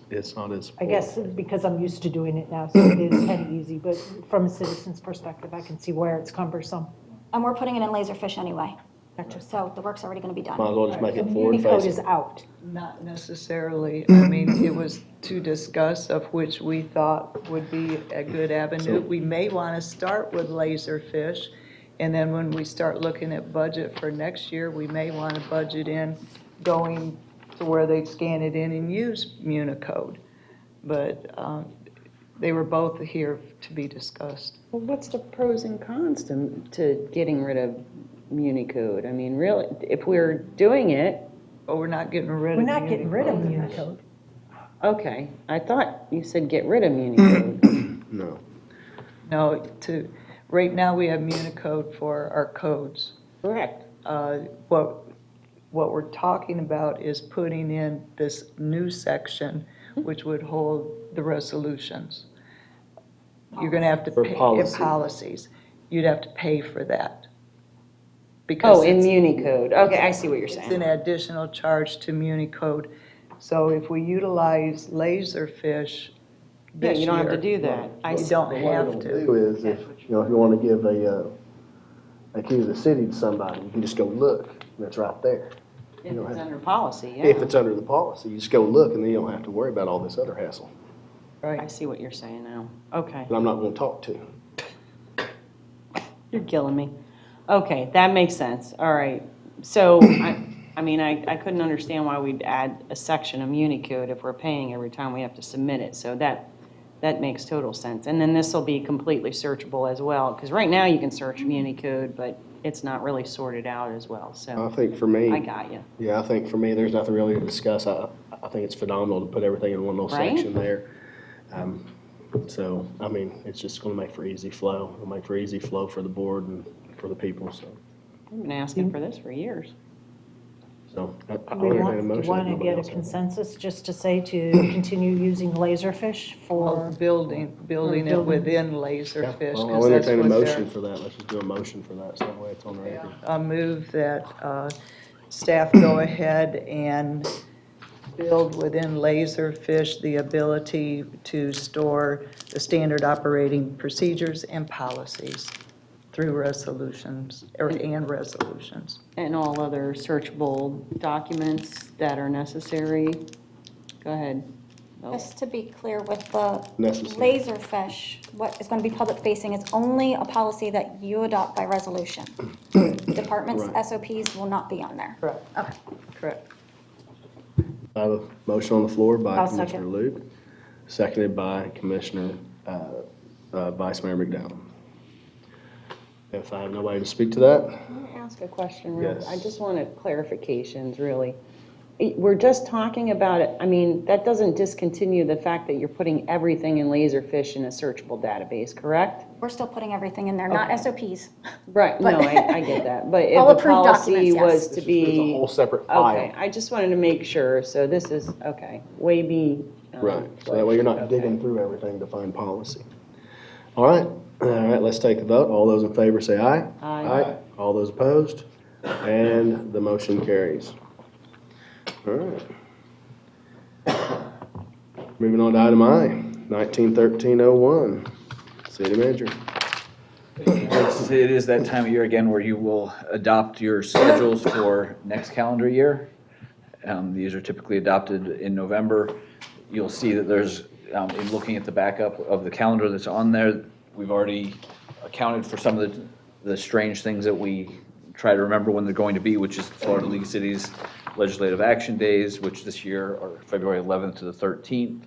it's not as. I guess because I'm used to doing it now, so it is kind of easy, but from a citizen's perspective, I can see where it's cumbersome. And we're putting it in Laserfish anyway. Gotcha. So the work's already going to be Might as done. well just make The it forward Unicode is facing. out. Not necessarily. I mean, it was to discuss of which we thought would be a good avenue. We may want to start with Laserfish, and then when we start looking at budget for next year, we may want to budget in going to where they scan it in and use Municode. But they were both here to be discussed. Well, what's the pros and cons to getting rid of Municode? I mean, really, if we're doing it, But we're not getting rid of We're not getting rid of Municode. Unicode. okay. I thought you said get rid of Municode. No. No, right now we have Municode for our codes. Correct. What we're talking about is putting in this new section, which would hold the resolutions. You're gonna have to For pay, policy. policies, you'd have to pay for that. Because Oh, in it's Municode. Okay, I see what you're it's an saying. additional charge to Municode. So if we utilize Laserfish Yeah, this you don't have to year, do that. I You see. don't What have it'll to. do is if you want to give a key to the city to somebody, you can just go look, and it's right there. If it's under policy, yeah. If it's under the policy, you just go look, and then you don't have to worry about all this other hassle I Right. see what you're saying now. Okay. that I'm not going to talk to. You're killing me. Okay, that makes sense. All right. So, I mean, I couldn't understand why we'd add a section of Municode if we're paying every time we have to submit it. So that makes total sense. And then this will be completely searchable as well, because right now you can search Municode, but it's not really sorted out as well. I So think for me. I got you. Yeah, I think for me, there's nothing really to discuss. I think it's phenomenal to put everything in one little Right? section there. So, I mean, it's just gonna make for easy flow. It'll make for easy flow for the board and for the people, so. I've been asking for this for years. So, I'll We entertain a want, do motion. you if want to nobody get a else has one. consensus just to say to continue using Laserfish Or for, building it building. within Yeah, Laserfish. well, 'cause I'll that's entertain a what they're- motion for that. Let's just do a motion for that, so that way it's on the record. I move that staff go ahead and build within Laserfish the ability to store the standard operating procedures and policies through resolutions, and resolutions. And all other searchable documents that are necessary. Go ahead. Oh, Just to be clear with the Necessary. Laserfish, what is going to be public facing is only a policy that you adopt by resolution. Departments' Right. SOPs will not be on there. Correct. Okay. Correct. I have a motion on the floor by I'll Commissioner second. Luke, seconded by Commissioner, Vice Mayor McDowell. If I have nobody to speak to that, Can I ask a question? real- Yes. I just wanted clarifications, really. We're just talking about it, I mean, that doesn't discontinue the fact that you're putting everything in Laserfish in a searchable database, correct? We're still putting everything in there, not Okay. SOPs. Right, no, But- I get that, but if All the approved policy documents, yes. was to there's a be, whole separate okay, file. I just wanted to make sure, so this is, okay, way be. Right, so that way you're not okay. digging through everything to find policy. All right, let's take the vote. All those in favor say aye. Aye. All those opposed? And the motion carries. All right. Moving on to item I, 1913-01, city manager. It is that time of year again where you will adopt your schedules for next calendar year. These are typically adopted in November. You'll see that there's, in looking at the backup of the calendar that's on there, we've already accounted for some of the strange things that we try to remember when they're going to be, which is Florida League of Cities Legislative Action Days, which this year are February 11th to the 13th,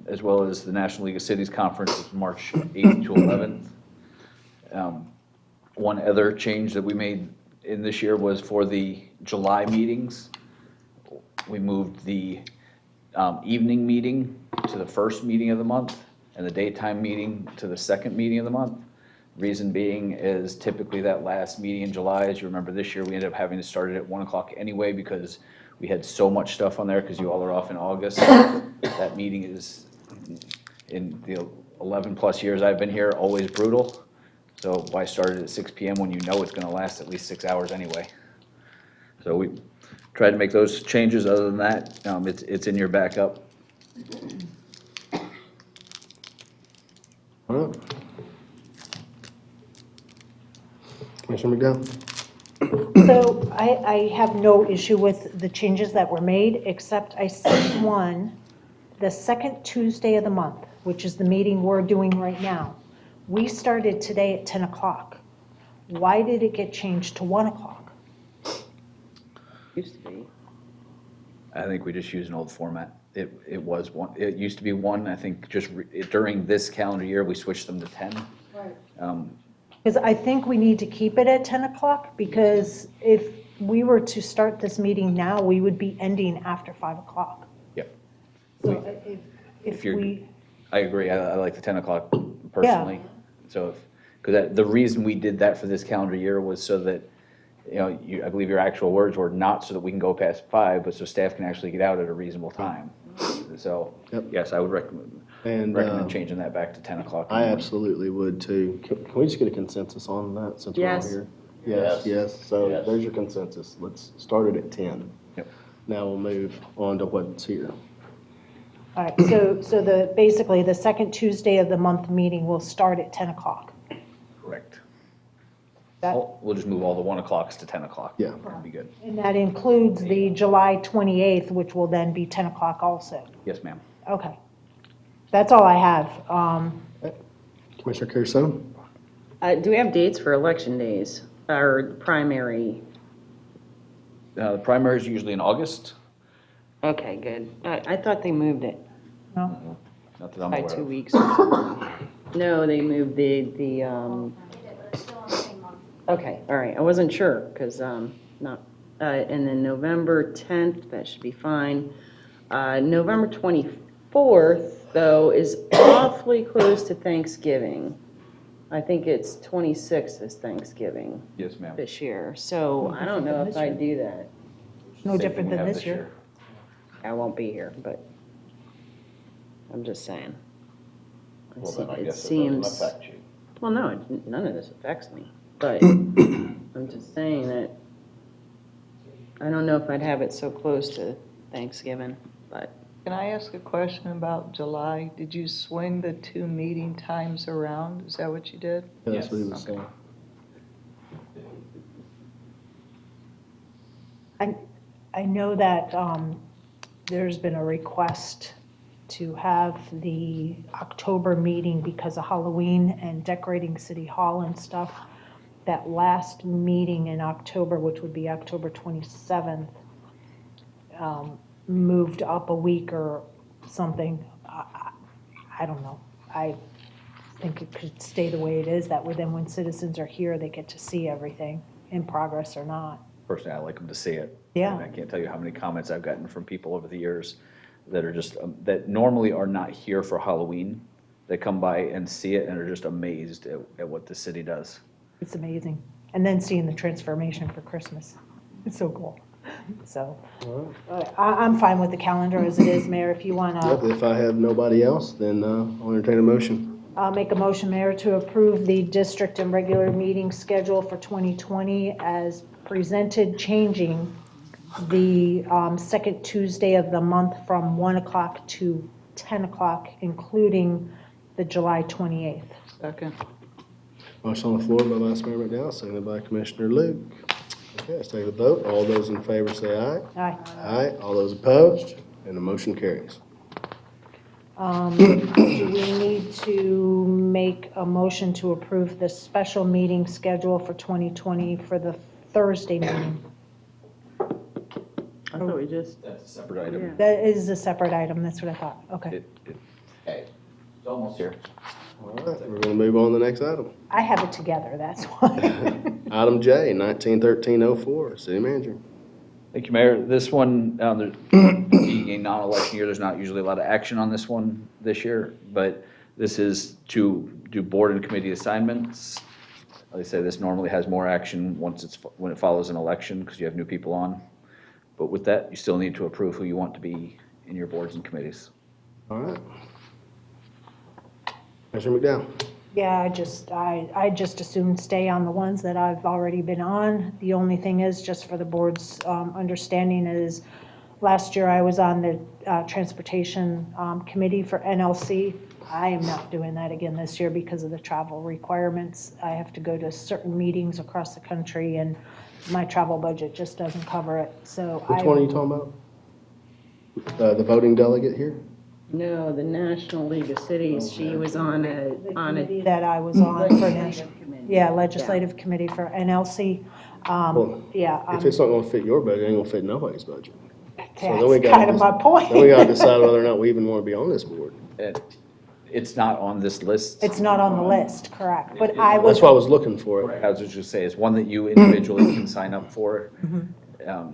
as well as the National League of Cities Conference is March 8th to 11th. One other change that we made in this year was for the July meetings. We moved the evening meeting to the first meeting of the month and the daytime meeting to the second meeting of the month. Reason being is typically that last meeting in July, as you remember this year, we ended up having to start it at 1 o'clock anyway because we had so much stuff on there because you all are off in August. That meeting is, in the 11 plus years I've been here, always brutal. So why start it at 6 PM when you know it's gonna last at least 6 hours anyway? So we tried to make those changes. Other than that, it's in your backup. All right. Commissioner McDowell? So I have no issue with the changes that were made, except I see one, the second Tuesday of the month, which is the meeting we're doing right now. We started today at 10 o'clock. Why did it get changed to 1 o'clock? Used to be. I think we just used an old format. It was one, it used to be one, I think just during this calendar year, we switched them to 10. Because I think we need to keep it at 10 o'clock, because if we were to start this meeting now, we would be ending after 5 o'clock. Yep. So If if you're- we, I agree. I like the 10 o'clock personally. So because the reason we did that for this calendar year was so that, I believe your actual words were not so that we can go past 5, but so staff can actually get out at a reasonable time. So, Yep. yes, I would recommend And changing that back to 10 o'clock. in the I morning. absolutely would too. Can we just get a consensus on that since we're all Yes. here? Yes. Yes, so Yes. there's your consensus. Let's start it at 10. Yep. Now we'll move on to what's here. all right, so basically, the second Tuesday of the month meeting will start at 10 o'clock. Correct. That- We'll just move all the 1 o'clocks to 10 o'clock. Yeah. That'd be good. And that includes the July 28th, which will then be 10 o'clock also. Yes, ma'am. Okay. That's all I have. Commissioner Carusone? Do we have dates for election days, or primary? The primary is usually in August, Okay, good. I thought they moved it No? not that I'm by aware 2 of. weeks or something. No, they moved the, okay, all right, I wasn't sure, because, not, and then November 10th, that should be fine. November 24th, though, is awfully close to Thanksgiving. I think it's 26th is Thanksgiving Yes, ma'am. this year, so I don't know if I'd do that. No Same different thing we than have this year. I won't be here, but I'm just saying. Well, then I It guess it doesn't seems, affect you. well, no, none of this affects me, but I'm just saying that I don't know if I'd have it so close to Thanksgiving, but Can I ask a question about July? Did you swing the 2 meeting times around? Is that what you did? That's what he was Yes. saying. I know that there's been a request to have the October meeting because of Halloween and decorating City Hall and stuff. That last meeting in October, which would be October 27th, moved up a week or something. I don't know. I think it could stay the way it is. That way then when citizens are here, they get to see everything in progress or not. Personally, I like them to see it. Yeah. And I can't tell you how many comments I've gotten from people over the years that are just, that normally are not here for Halloween. They come by and see it and are just amazed at what the city does. It's amazing. And then seeing the transformation for Christmas. It's so cool. So I'm fine with the calendar as it is, Mayor. If you want Yep, to, if I have nobody else, then I'll entertain a motion. I'll make a motion, Mayor, to approve the district and regular meeting schedule for 2020 as presented, changing the second Tuesday of the month from 1 o'clock to 10 o'clock, including the July 28th. Second. Motion on the floor by Vice Mayor McDowell, seconded by Commissioner Luke. Okay, let's take the vote. All those in favor say aye. Aye. Aye. All those opposed? And the motion carries. Do we need to make a motion to approve the special meeting schedule for 2020 for the Thursday meeting? I thought we just. That's a separate item. That is a separate item, that's what I thought, okay. Hey, it's almost here. All right, we're going to move on to the next item. I have it together, that's why. Item J, 191304, City Manager. Thank you, Mayor. This one, being a non-election year, there's not usually a lot of action on this one this year, but this is to do board and committee assignments. Like I say, this normally has more action when it follows an election because you have new people on. But with that, you still need to approve who you want to be in your boards and committees. All right. Commissioner McDowell. Yeah, I just assumed stay on the ones that I've already been on. The only thing is, just for the board's understanding, is last year I was on the Transportation Committee for NLC. I am not doing that again this year because of the travel requirements. I have to go to certain meetings across the country, and my travel budget just doesn't cover it, so Which one are you talking about? The voting delegate here? No, the National League of Cities, she was on The a, committee that I was on for national, yeah, legislative committee for NLC. Well, Yeah, If it's not going to fit your budget, it ain't going to fit nobody's budget. then we that's gotta kind of my point. Then we got to decide whether or not we even want to be on this board. It's not on this list. It's not on the list, correct, but I was, That's why I was looking for it. I was just gonna say, it's one that you individually can sign up for. I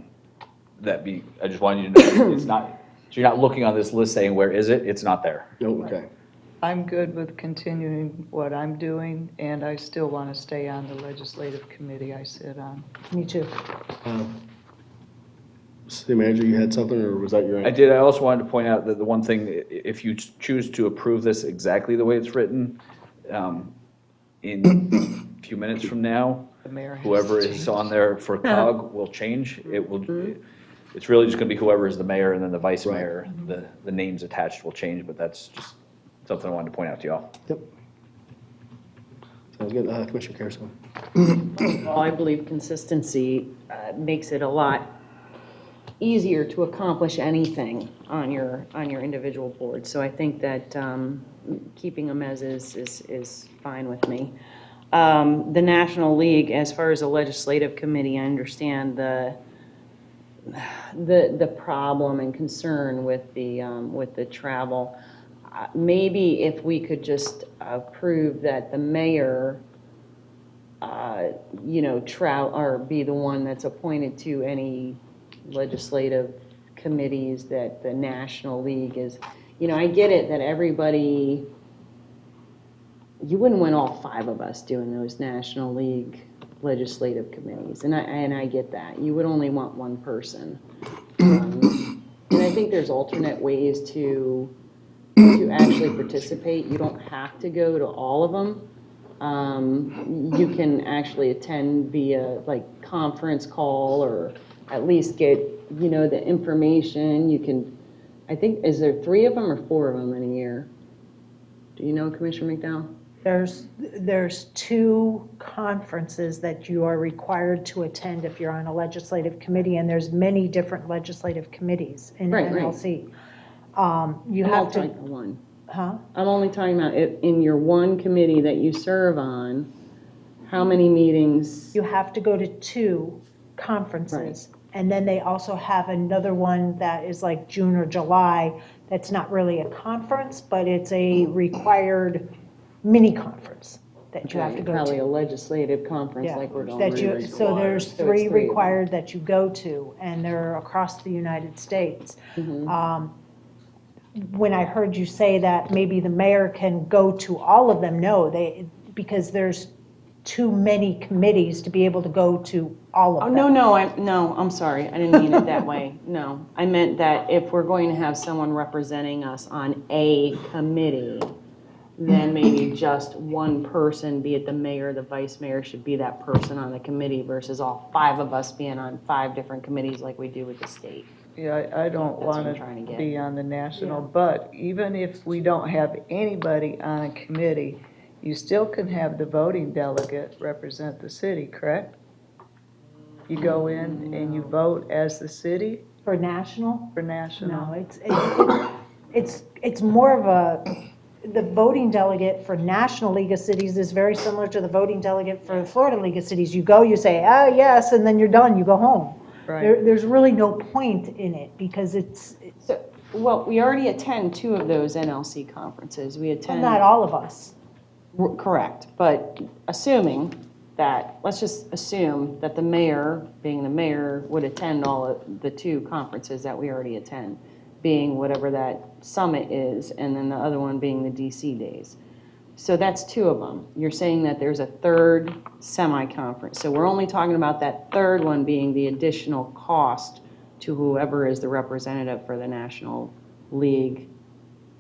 just wanted you to know, it's not, so you're not looking on this list saying, where is it? It's not there. No, okay. I'm good with continuing what I'm doing, and I still want to stay on the legislative committee I sit on. me too. City Manager, you had something, or was that your? I did, I also wanted to point out that the one thing, if you choose to approve this exactly the way it's written, in a few minutes from now, The mayor has whoever to is change. on there for COG will change. It's really just gonna be whoever is the mayor and then the vice Right. mayor. The names attached will change, but that's just something I wanted to point out to y'all. Yep. Sounds good. Commissioner Carrison. well, I believe consistency makes it a lot easier to accomplish anything on your individual board. So I think that keeping them as is fine with me. The National League, as far as the legislative committee, I understand the problem and concern with the travel. Maybe if we could just approve that the mayor, or be the one that's appointed to any legislative committees that the National League is, I get it that everybody, you wouldn't want all 5 of us doing those National League legislative committees, and I get that. You would only want one person. And I think there's alternate ways to actually participate. You don't have to go to all of them. You can actually attend via like conference call or at least get, the information, you can, I think, is there 3 of them or 4 of them in a year? Do you know, Commissioner McDowell? There's 2 conferences that you are required to attend if you're on a legislative committee, and there's many different legislative committees in Right, right. NLC. You I'm have only to, talking about one. huh? I'm only talking about in your one committee that you serve on, how many meetings? You have to go to 2 conferences. And then they also have another one that is like June or July, that's not really a conference, but it's a required mini conference that you have to go to. Probably a legislative conference Yeah, like we're going that to. you, so there's So it's 3 3 of them. required that you go to, and they're across the United States. When I heard you say that maybe the mayor can go to all of them, no, because there's too many committees to be able to go to all Oh, of them. no, I'm sorry, I didn't mean it that way. No, I meant that if we're going to have someone representing us on a committee, then maybe just one person, be it the mayor or the vice mayor, should be that person on the committee versus all 5 of us being on 5 different committees like we do with the state. Yeah, I don't That's what I'm want trying to to get. be on the national, but even if we don't have anybody on a committee, you still can have the voting delegate represent the city, correct? You go in and you vote as the city For national? for national? No, it's more of the voting delegate for National League of Cities is very similar to the voting delegate for the Florida League of Cities. You go, you say, ah, yes, and then you're done, you go home. Right. There's really no point in it, because So, well, we already attend 2 of those NLC conferences. We well, attend. not all of us. Correct, but assuming that, let's just assume that the mayor, being the mayor, would attend all of the 2 conferences that we already attend, being whatever that summit is, and then the other one being the DC days. So that's 2 of them. You're saying that there's a 3rd semi-conference. So we're only talking about that 3rd one being the additional cost to whoever is the representative for the National League.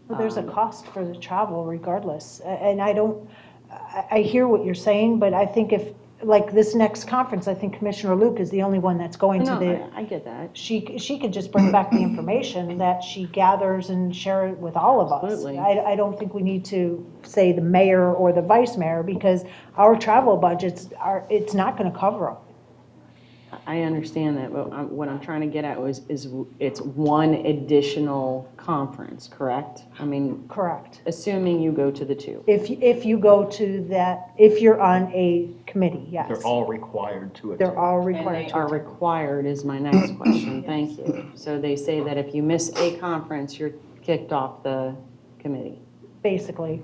Well, there's a cost for the travel regardless. And I hear what you're saying, but I think if, like this next conference, I think Commissioner Luke is the only one that's going to No, the, I get that. she could just bring back the information that she gathers and share it with all of us. Absolutely. I don't think we need to say the mayor or the vice mayor, because our travel budgets it's not going to cover them. I understand that, but what I'm trying to get at is it's one additional conference, correct? I mean, Correct. assuming you go to the 2. If you go to that, if you're on a committee, yes. They're all required to attend. They're all And required they to are attend. required is my next question, thank you. So they say that if you miss a conference, you're kicked off the committee. Basically.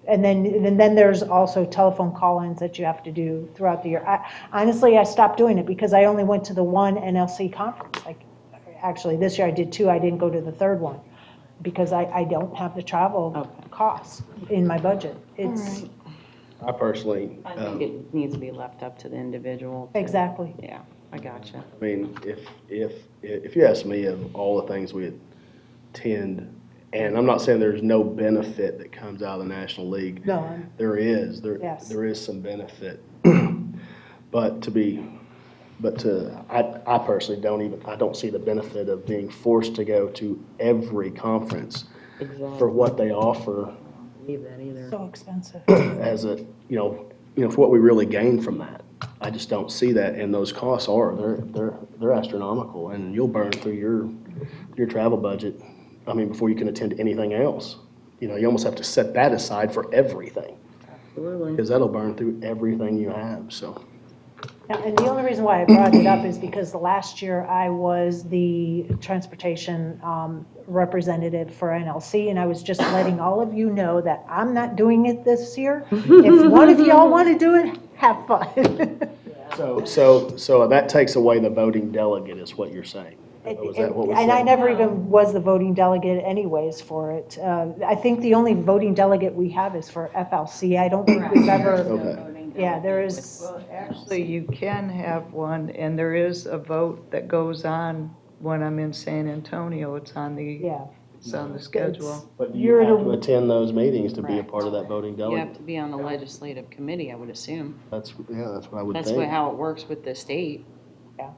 And then there's also telephone call-ins that you have to do throughout the year. Honestly, I stopped doing it because I only went to the one NLC conference. Like, actually, this year I did 2, I didn't go to the 3rd one, because I don't have the travel Okay. costs in my budget. It's, I personally, I think it needs to be left up to the individual. to- exactly. Yeah, I gotcha. I mean, if you ask me of all the things we attend, and I'm not saying there's no benefit that comes out of the National League. No, There is, Yes. there is some benefit. But I personally I don't see the benefit of being forced to go to every conference for Exactly. what they offer Leave that either. so expensive. as a, for what we really gain from that. I just don't see that, and those costs they're astronomical, and you'll burn through your travel budget, before you can attend anything else. You almost have to set that aside for everything, Absolutely. because that'll burn through everything you have, so. And the only reason why I brought it up is because last year I was the transportation representative for NLC, and I was just letting all of you know that I'm not doing it this year. If one of y'all want to do it, have fun. So that takes away the voting delegate, is what you're saying? Was that what was And I said? never even was the voting delegate anyways for it. I think the only voting delegate we have is for FLC. I don't think we've ever, Okay. yeah, there is, Well, actually, you can have one, and there is a vote that goes on when I'm in San Antonio. It's on yeah. the schedule. But you You're in have a- to attend those meetings to be a Correct. part of that voting You have delegate. to be on the legislative committee, I would assume. That's what I would That's think. how it works with the state. Yeah,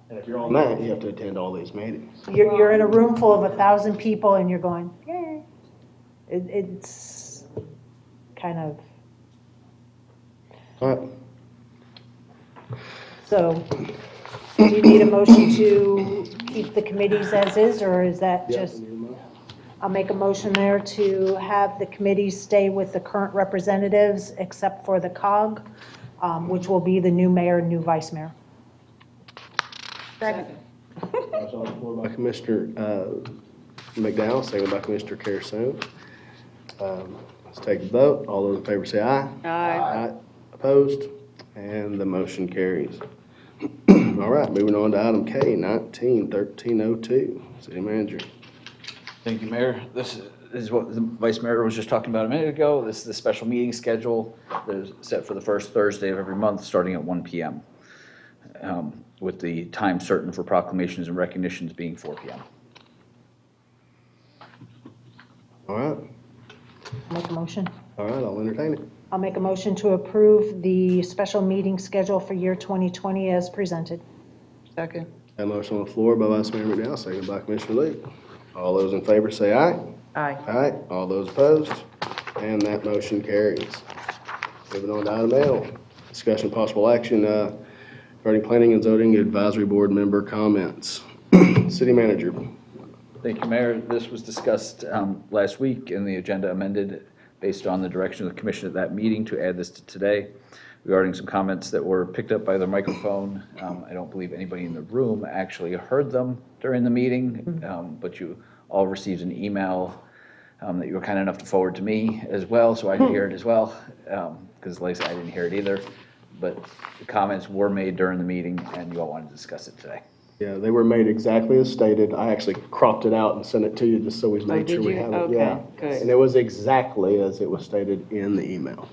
And if you're on that, you have to attend all these meetings. You're in a room full of 1,000 people and you're going, yay. It's kind of, All right, so, do you need a motion to keep the committees as is, or is that yeah, just? I'll make a motion there to have the committees stay with the current representatives, except for the COG, which will be the new mayor and new vice mayor. Motion on the floor by Commissioner McDowell, second by Commissioner Carrasone. Let's take a vote. All those in favor say aye. Aye. Opposed? And the motion carries. All right, moving on to item K, 19-1302, City Manager. Thank you, Mayor. This is what the Vice Mayor was just talking about a minute ago. This is the special meeting schedule that is set for the first Thursday of every month, starting at 1 p.m., with the time certain for proclamations and recognitions being 4 p.m. All right, Make a motion. all right, I'll entertain it. I'll make a motion to approve the special meeting schedule for year 2020 as presented. Second. Have a motion on the floor by Vice Mayor McDowell, second by Commissioner Lee. All those in favor say aye. Aye. Aye. All those opposed? And that motion carries. Moving on to item L, discussion possible action regarding planning and zoning advisory board member comments. City Manager. Thank you, Mayor. This was discussed last week and the agenda amended based on the direction of the commission at that meeting to add this to today regarding some comments that were picked up by the microphone. I don't believe anybody in the room actually heard them during the meeting, but you all received an email that you were kind enough to forward to me as well, so I could hear it as well, because like I said, I didn't hear it either. But the comments were made during the meeting, and you all wanted to discuss it today. Yeah, they were made exactly as stated. I actually cropped it out and sent it to you just so we made sure did we you? have it. Okay, Yeah. good. And it was exactly as it was stated in the email.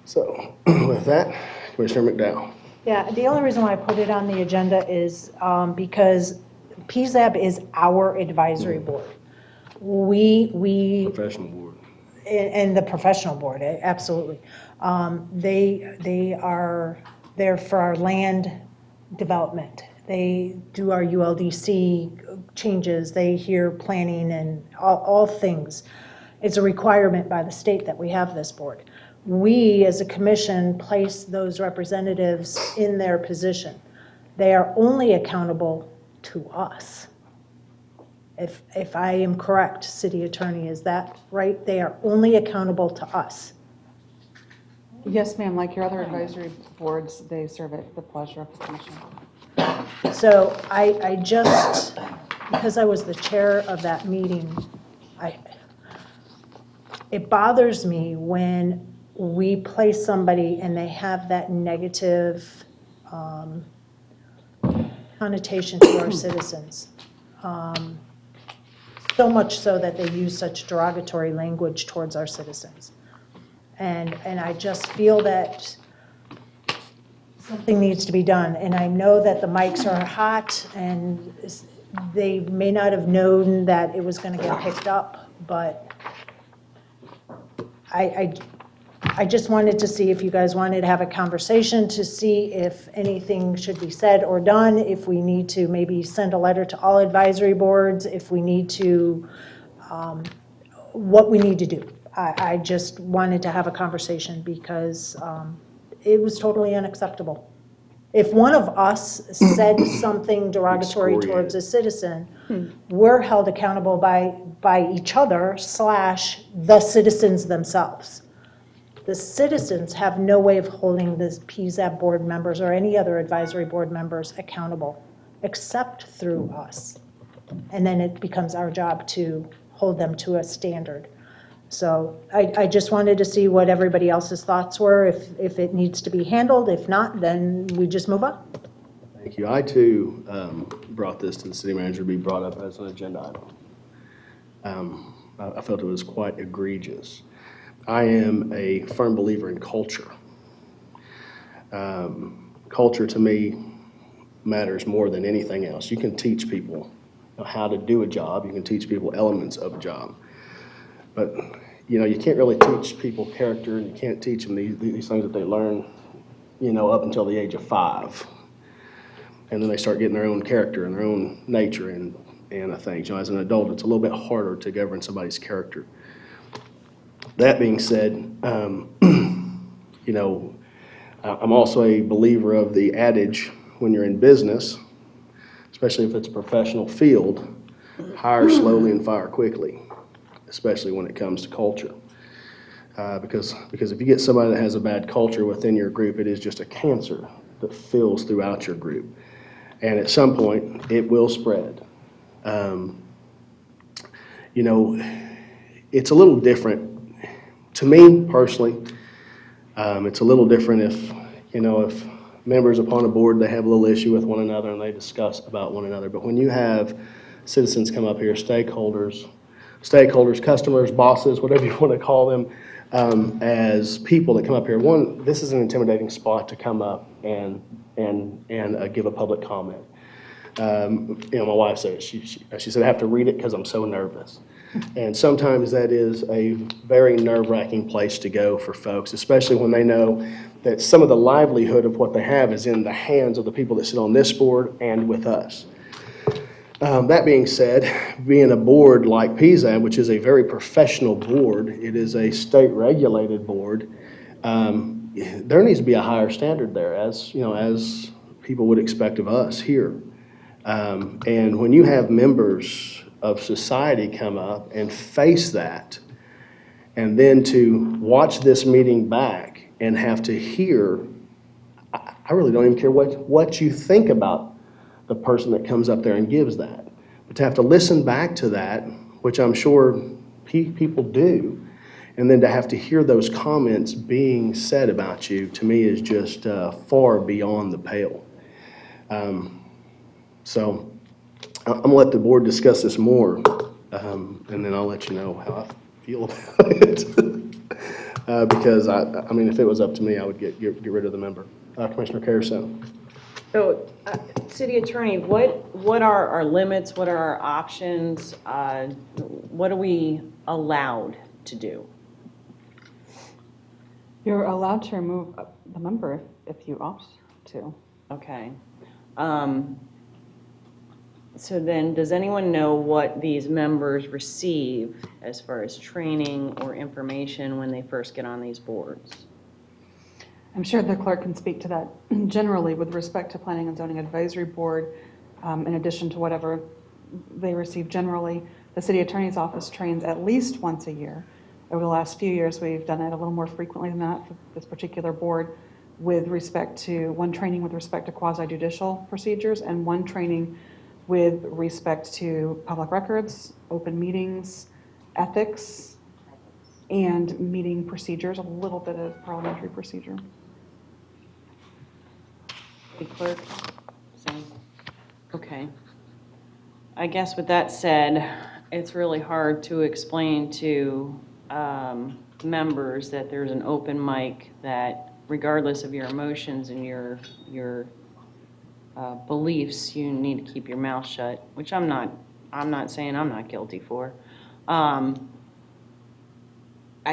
So with that, Commissioner McDowell. Yeah, the only reason why I put it on the agenda is because PZAB is our advisory board. We Professional board. and the professional board, absolutely. They are there for our land development. They do our ULDC changes, they hear planning and all things. It's a requirement by the state that we have this board. We, as a commission, place those representatives in their position. They are only accountable to us. If I am correct, city attorney, is that right? They are only accountable to us. Yes, ma'am, like your other advisory boards, they serve at the pleasure of the commission. So I just, because I was the chair of that meeting, it bothers me when we place somebody and they have that negative connotation to our citizens. So much so that they use such derogatory language towards our citizens. And I just feel that something needs to be done. And I know that the mics are hot and they may not have known that it was going to get picked up, but I just wanted to see if you guys wanted to have a conversation to see if anything should be said or done, if we need to maybe send a letter to all advisory boards, if we need to, what we need to do. I just wanted to have a conversation because it was totally unacceptable. If one of us said something derogatory towards a citizen, we're held accountable by each other / the citizens themselves. The citizens have no way of holding the PZAB board members or any other advisory board members accountable, except through us. And then it becomes our job to hold them to a standard. So I just wanted to see what everybody else's thoughts were, if it needs to be handled. If not, then we just move on. Thank you. I too brought this to the city manager to be brought up as an agenda item. I felt it was quite egregious. I am a firm believer in culture. Culture to me matters more than anything else. You can teach people how to do a job. You can teach people elements of a job. But, you know, you can't really teach people character, and you can't teach them these things that they learn, you know, up until the age of 5. And then they start getting their own character and their own nature and things. You know, as an adult, it's a little bit harder to govern somebody's character. That being said, you know, I'm also a believer of the adage, when you're in business, especially if it's a professional field, hire slowly and fire quickly, especially when it comes to culture. Because if you get somebody that has a bad culture within your group, it is just a cancer that fills throughout your group. And at some point, it will spread. You know, it's a little different. To me, personally, it's a little different if, you know, if members upon a board, they have a little issue with one another and they discuss about one another. But when you have citizens come up here, stakeholders, customers, bosses, whatever you want to call them, as people that come up here, one, this is an intimidating spot to come up and give a public comment. You know, my wife said, she said, I have to read it because I'm so nervous. And sometimes that is a very nerve-wracking place to go for folks, especially when they know that some of the livelihood of what they have is in the hands of the people that sit on this board and with us. That being said, being a board like PZAB, which is a very professional board, it is a state-regulated board, there needs to be a higher standard there, as, you know, as people would expect of us here. And when you have members of society come up and face that, and then to watch this meeting back and have to hear, I really don't even care what you think about the person that comes up there and gives that. But to have to listen back to that, which I'm sure people do, and then to have to hear those comments being said about you, to me is just far beyond the pale. So I'm gonna let the board discuss this more, and then I'll let you know how I feel about it. Because I mean, if it was up to me, I would get rid of the member. Commissioner Carusone. So, City Attorney, what are our limits? What are our options? What are we allowed to do? You're allowed to remove the member if you opt to. Okay. So then, does anyone know what these members receive as far as training or information when they first get on these boards? I'm sure the clerk can speak to that. Generally, with respect to Planning and Zoning Advisory Board, in addition to whatever they receive generally, the City Attorney's Office trains at least once a year. Over the last few years, we've done it a little more frequently than that for this particular board, with respect to one training with respect to quasi-judicial procedures and one training with respect to public records, open meetings, ethics, and meeting procedures, a little bit of parliamentary procedure. The clerk? Same. Okay. I guess with that said, it's really hard to explain to members that there's an open mic, that regardless of your emotions and your beliefs, you need to keep your mouth shut, which I'm not saying I'm not guilty for. I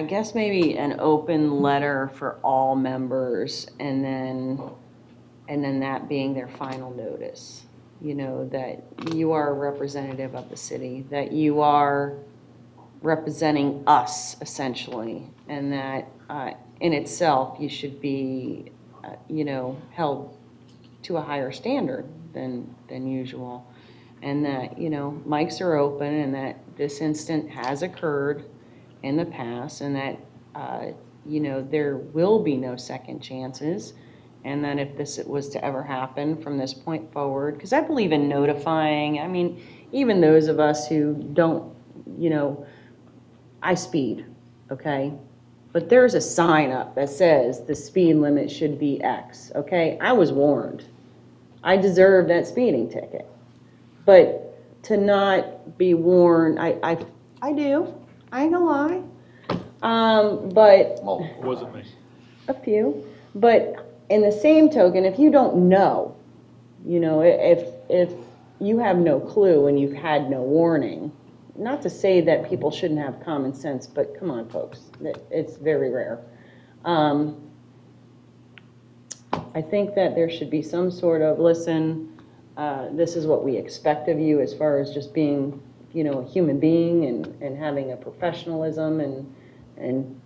guess maybe an open letter for all members, and then that being their final notice. You know, that you are a representative of the city, that you are representing us essentially, and that in itself you should be, you know, held to a higher standard than usual, and that, you know, mics are open, and that this incident has occurred in the past, and that, you know, there will be no second chances, and that if this was to ever happen from this point forward, because I believe in notifying. I mean, even those of us who don't, you know, I speed, okay? But there's a sign up that says the speed limit should be X, okay? I was warned. I deserve that speeding ticket. But to not be warned, I do. I ain't gonna lie. But Wasn't me. a few. But in the same token, if you don't know, you know, if you have no clue and you've had no warning, not to say that people shouldn't have common sense, but come on, folks, it's very rare. I think that there should be some sort of, listen, this is what we expect of you as far as just being, a human being and having a professionalism and,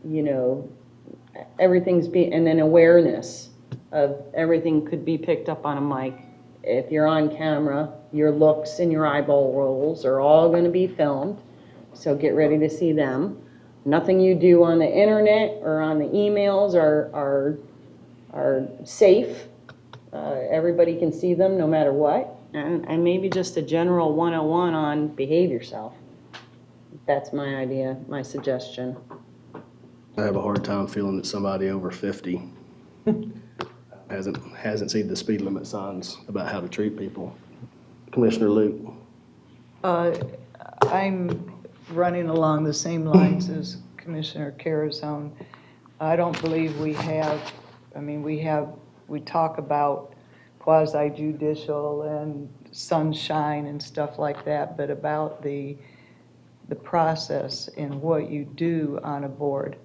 everything's and then awareness of everything could be picked up on a mic. If you're on camera, your looks and your eyeball rolls are all going to be filmed, so get ready to see them. Nothing you do on the internet or on the emails are safe. Everybody can see them no matter what. And maybe just a general 101 on behave yourself. That's my idea, my suggestion. I have a hard time feeling that somebody over 50 hasn't seen the speed limit signs about how to treat people. Commissioner Luke? I'm running along the same lines as Commissioner Carazone. I don't believe we have, we talk about quasi judicial and sunshine and stuff like that, but about the process and what you do on a board.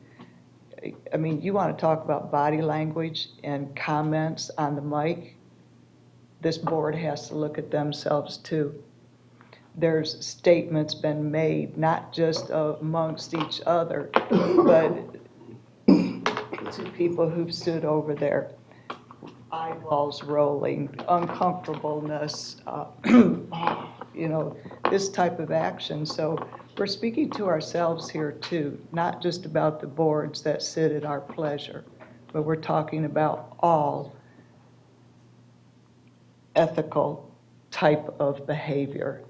You want to talk about body language and comments on the mic, this board has to look at themselves too. There's statements been made, not just amongst each other, but to people who've stood over there, eyeballs rolling, uncomfortableness, this type of action. So we're speaking to ourselves here too, not just about the boards that sit at our pleasure, but we're talking about all ethical type of behavior.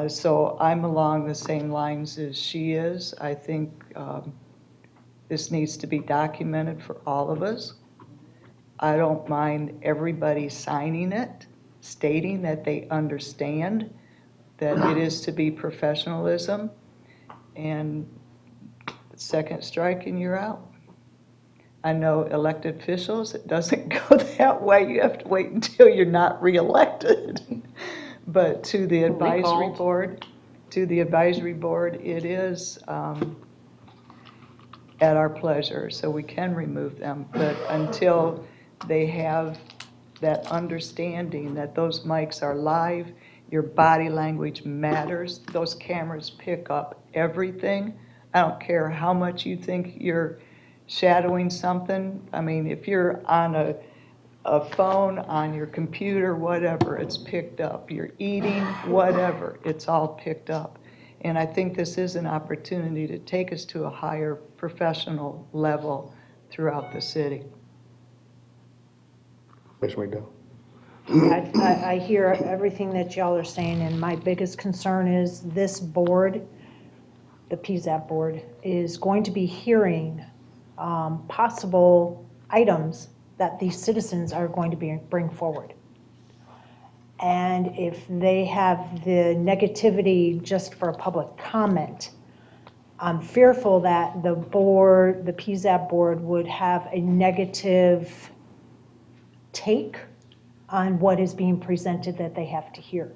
So I'm along the same lines as she is. I think this needs to be documented for all of us. I don't mind everybody signing it, stating that they understand that it is to be professionalism, and second strike and you're out. I know elected officials, it doesn't go that way. You have to wait until you're not reelected. But to the advisory board, it is at our pleasure, so we can remove them. But until they have that understanding that those mics are live, your body language matters, those cameras pick up everything. I don't care how much you think you're shadowing something. If you're on a phone, on your computer, whatever, it's picked up. You're eating, whatever, it's all picked up. And I think this is an opportunity to take us to a higher professional level throughout the city. Commissioner McDowell? I hear everything that y'all are saying, and my biggest concern is this board, the PZAP board, is going to be hearing possible items that these citizens are going to bring forward. And if they have the negativity just for a public comment, I'm fearful that the board, the PZAP board, would have a negative take on what is being presented that they have to hear.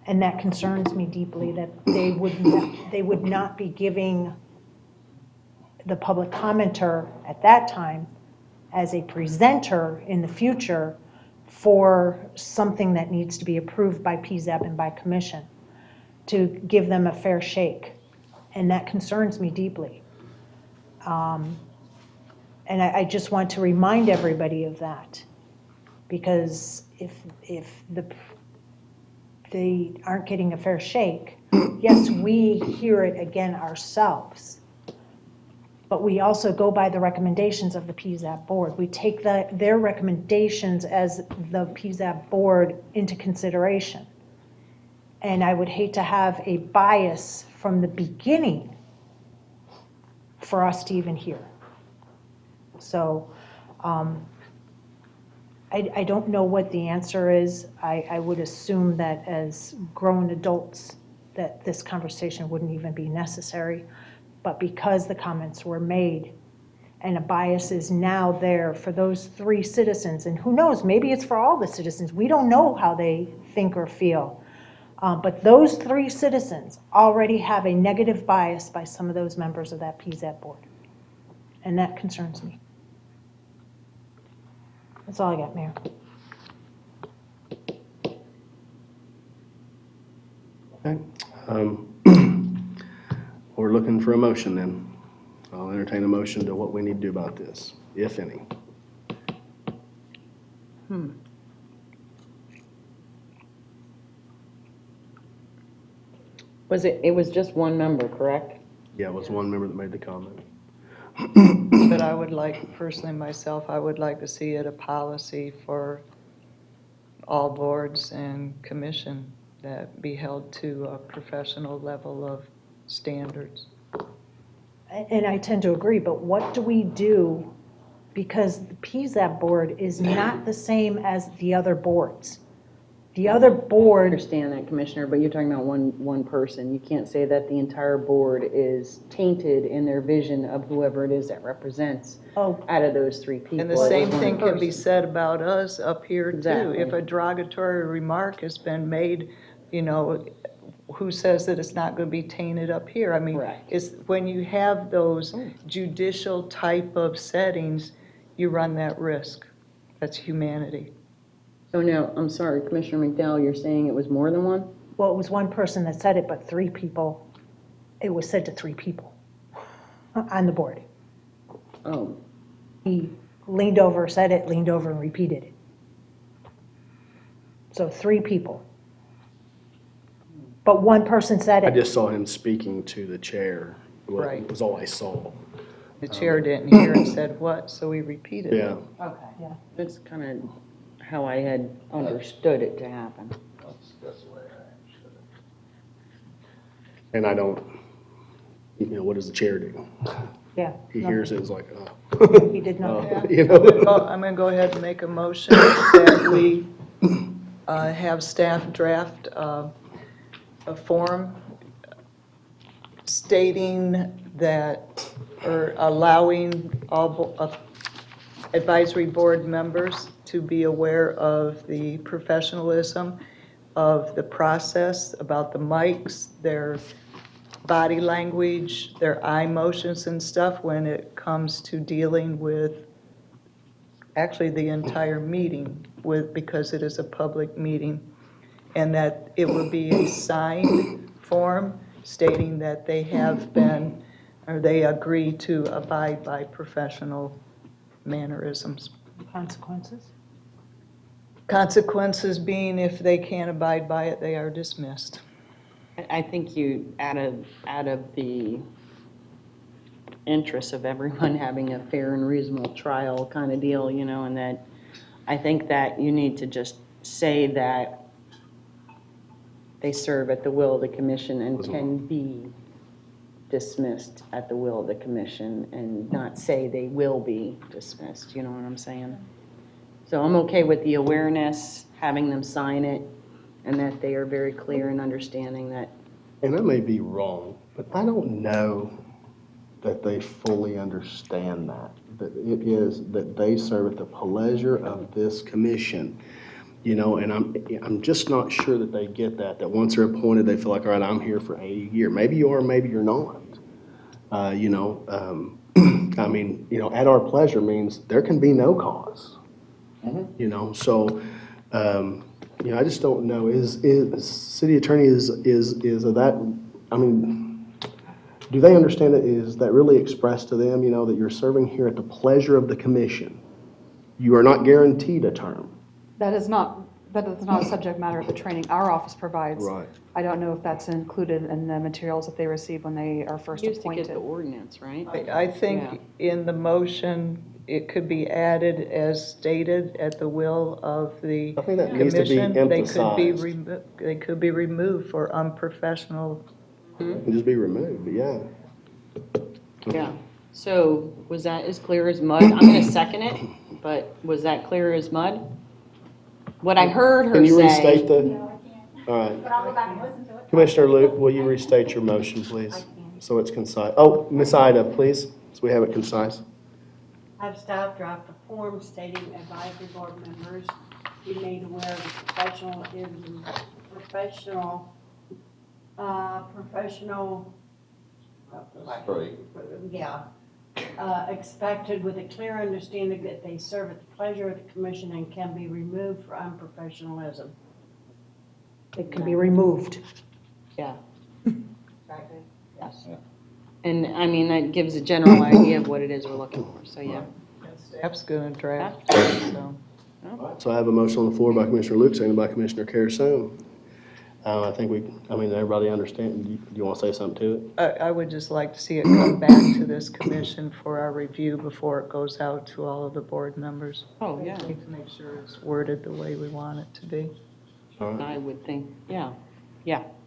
And that concerns me deeply, that they would not be giving the public commenter at that time as a presenter in the future for something that needs to be approved by PZAP and by commission, to give them a fair shake. And that concerns me deeply. And I just want to remind everybody of that. Because if they aren't getting a fair shake, yes, we hear it again ourselves. But we also go by the recommendations of the PZAP board. We take their recommendations as the PZAP board into consideration. And I would hate to have a bias from the beginning for us to even hear. So I don't know what the answer is. I would assume that as grown adults that this conversation wouldn't even be necessary. But because the comments were made and a bias is now there for those 3 citizens, and who knows, maybe it's for all the citizens. We don't know how they think or feel. But those 3 citizens already have a negative bias by some of those members of that PZAP board. And that concerns me. That's all I got, Mayor. Okay. We're looking for a motion then. I'll entertain a motion to what we need to do about this, if any. It was just one member, correct? Yeah, it was one member that made the comment. But I would like, personally myself, I would like to see it a policy for all boards and commission that be held to a professional level of standards. And I tend to agree, but what do we do? Because the PZAB board is not the same as the other boards. The other I board, understand that, Commissioner, but you're talking about one person. You can't say that the entire board is tainted in their vision of whoever it is that represents oh, out of those three people. And the It was same one thing can be person. said about us up here too. Exactly. If a derogatory remark has been made, you know, who says that it's not going to be tainted up here? I mean, Correct. it's, when you have those judicial type of settings, you run that risk. That's humanity. So now, I'm sorry, Commissioner McDowell, you're saying it was more than one? well, it was one person that said it, but three people, it was said to three people on the board. Oh, He leaned over, said it, leaned over and repeated it. So three people. But one person said I it. just saw him speaking to the chair. Right. Was all I saw. The chair didn't hear and said what, so we repeated it. Yeah. okay. Yeah. That's kind of how I had understood it to happen. That's the way I understood it. And I don't, what does the chair do? Yeah. He no, hears it, it's like, He did not. you know? I'm going to go ahead and make a motion that we have staff draft a form stating that, or allowing all advisory board members to be aware of the professionalism of the process, about the mics, their body language, their eye motions and stuff when it comes to dealing with actually the entire meeting because it is a public meeting. And that it will be a signed form stating that they have been, or they agree to abide by professional mannerisms. Consequences? Consequences being if they can't abide by it, they are dismissed. I think you, out of the interest of everyone having a fair and reasonable trial kind of deal, and that, I think that you need to just say that they serve at the will of the commission and can be dismissed at the will of the commission, and not say they will be dismissed, you know what I'm saying? So I'm okay with the awareness, having them sign it, and that they are very clear in understanding that. And I may be wrong, but I don't know that they fully understand that it is that they serve at the pleasure of this commission. And I'm just not sure that they get that once they're appointed, they feel like, all right, I'm here for a year. Maybe you are, maybe you're not. I mean, at our pleasure means there can be no cause. So, I just don't know, is city attorney is that, I mean, do they understand it? Is that really expressed to them, that you're serving here at the pleasure of the commission? You are not guaranteed a term. That is not a subject matter of the training our office provides. Right. I don't know if that's included in the materials that they receive when they are first Used to get appointed. the ordinance, right? I think in the motion, it could be added as stated at the will of the I think that needs to be commission. emphasized. They could be removed for unprofessional. It can just be removed, but yeah. Yeah. So was that as clear as mud? I'm going to second it, but was that clear as mud? What I heard her Can you restate say. the, all right. But I'll go back and listen to it. Commissioner Luke, will you restate your motion, please? So it's concise. Oh, Ms. Ida, please, so we have it concise. Have staff draft a form stating advisory board members be made aware of the expected with a clear understanding that they serve at the pleasure of the commission and can be removed for unprofessionalism. It can be removed. Yeah. Yes. And, I mean, that gives a general idea of what it is we're looking for, so, yeah. Staff's gonna draft it, so. So I have a motion on the floor by Commissioner Luke, seconded by Commissioner Carrasone. I think everybody understand, do you want to say something to it? I would just like to see it come back to this commission for our review before it goes out to all of the board members. Oh, yeah, We need to make sure it's worded the way we want it to be. All right, I would think, yeah.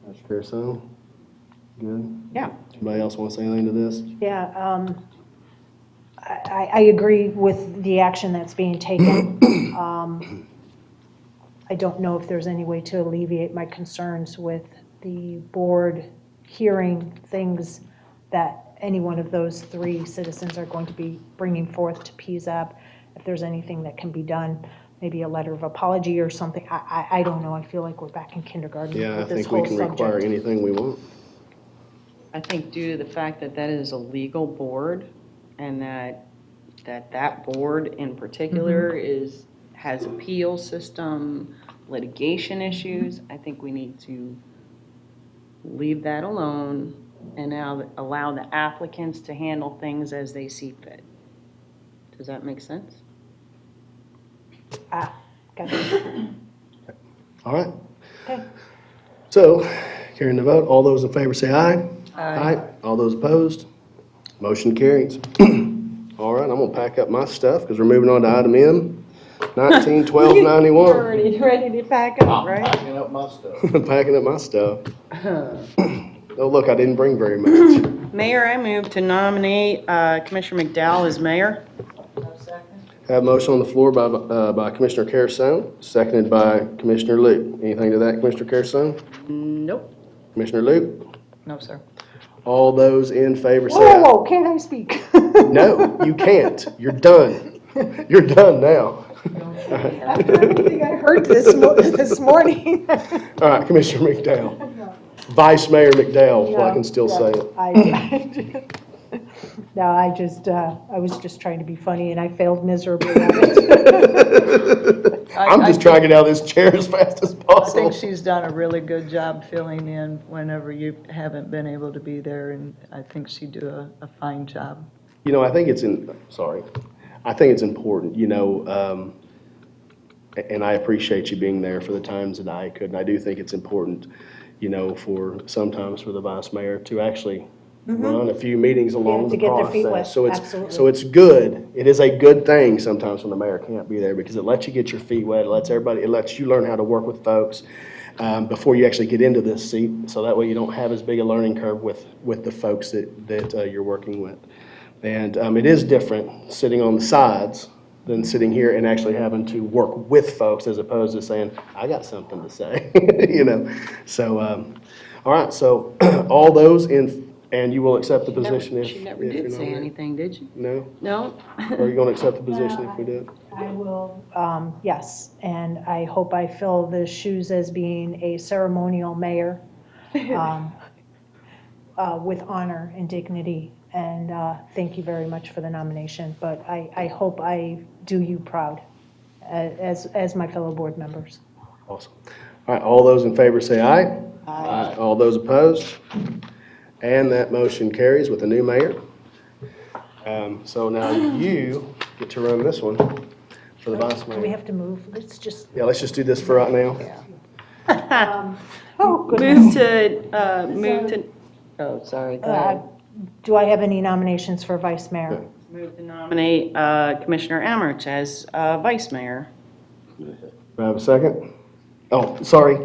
Commissioner Carrasone, good? Yeah. Anybody else want to say anything to this? Yeah, I agree with the action that's being taken. I don't know if there's any way to alleviate my concerns with the board hearing things that any one of those three citizens are going to be bringing forth to PZAB. If there's anything that can be done, maybe a letter of apology or something, I don't know. I feel like we're back in kindergarten Yeah, I with this think we whole can require subject. anything we want. I think due to the fact that that is a legal board and that board in particular has appeal system, litigation issues, I think we need to leave that alone and now allow the applicants to handle things as they see fit. Does that make sense? Got it. All right. Okay. So, carrying the vote, all those in favor say aye. Aye. All those opposed? Motion carries. All right, I'm gonna pack up my stuff because we're moving on to item M, 191291. Already ready to pack up, right? Packing up my stuff. Packing up my stuff. Oh, look, I didn't bring very much. Mayor, I move to nominate Commissioner McDowell as mayor. Have a motion on the floor by Commissioner Carrasone, seconded by Commissioner Luke. Anything to that, Commissioner Carrasone? Nope. Commissioner Luke? No, sir. All those in favor say Whoa, aye. whoa, can't I speak? No, you can't. You're done. You're done now. After everything I heard this morning. All right, Commissioner McDowell. Vice Mayor McDowell, if I can still say it. No, I was just trying to be funny and I failed miserably at it. I'm just trying to get out of this chair as fast as I possible. think she's done a really good job filling in whenever you haven't been able to be there, and I think she'd do a fine job. You know, I think it's I think it's important, and I appreciate you being there for the times that I couldn't. I do think it's important, sometimes for the vice mayor to actually run a few meetings along to the get their feet wet, process. So absolutely. it's good. It is a good thing sometimes when the mayor can't be there because it lets you get your feet wet. It lets you learn how to work with folks before you actually get into this seat. So that way you don't have as big a learning curve with the folks that you're working with. And it is different sitting on the sides than sitting here and actually having to work with folks as opposed to saying, I got something to say, So, all right, so all those and you will accept the position if She never if you're did not say there? anything, did you? No? No? Are you going to accept the position if we do? I will, yes, and I hope I fill the shoes as being a ceremonial mayor with honor and dignity. And thank you very much for the nomination, but I hope I do you proud as my fellow board members. Awesome. All right, all those in favor say aye. Aye. All those opposed? And that motion carries with a new mayor. So now you get to run this one for the vice Do we mayor. have to move? Let's just, Yeah, let's just do this for right now. oh, goodness. Move to, oh, sorry, go Uh, ahead. Do I have any nominations for vice mayor? Move to nominate Commissioner Emmerich as vice mayor. Do I have a second? Oh, sorry.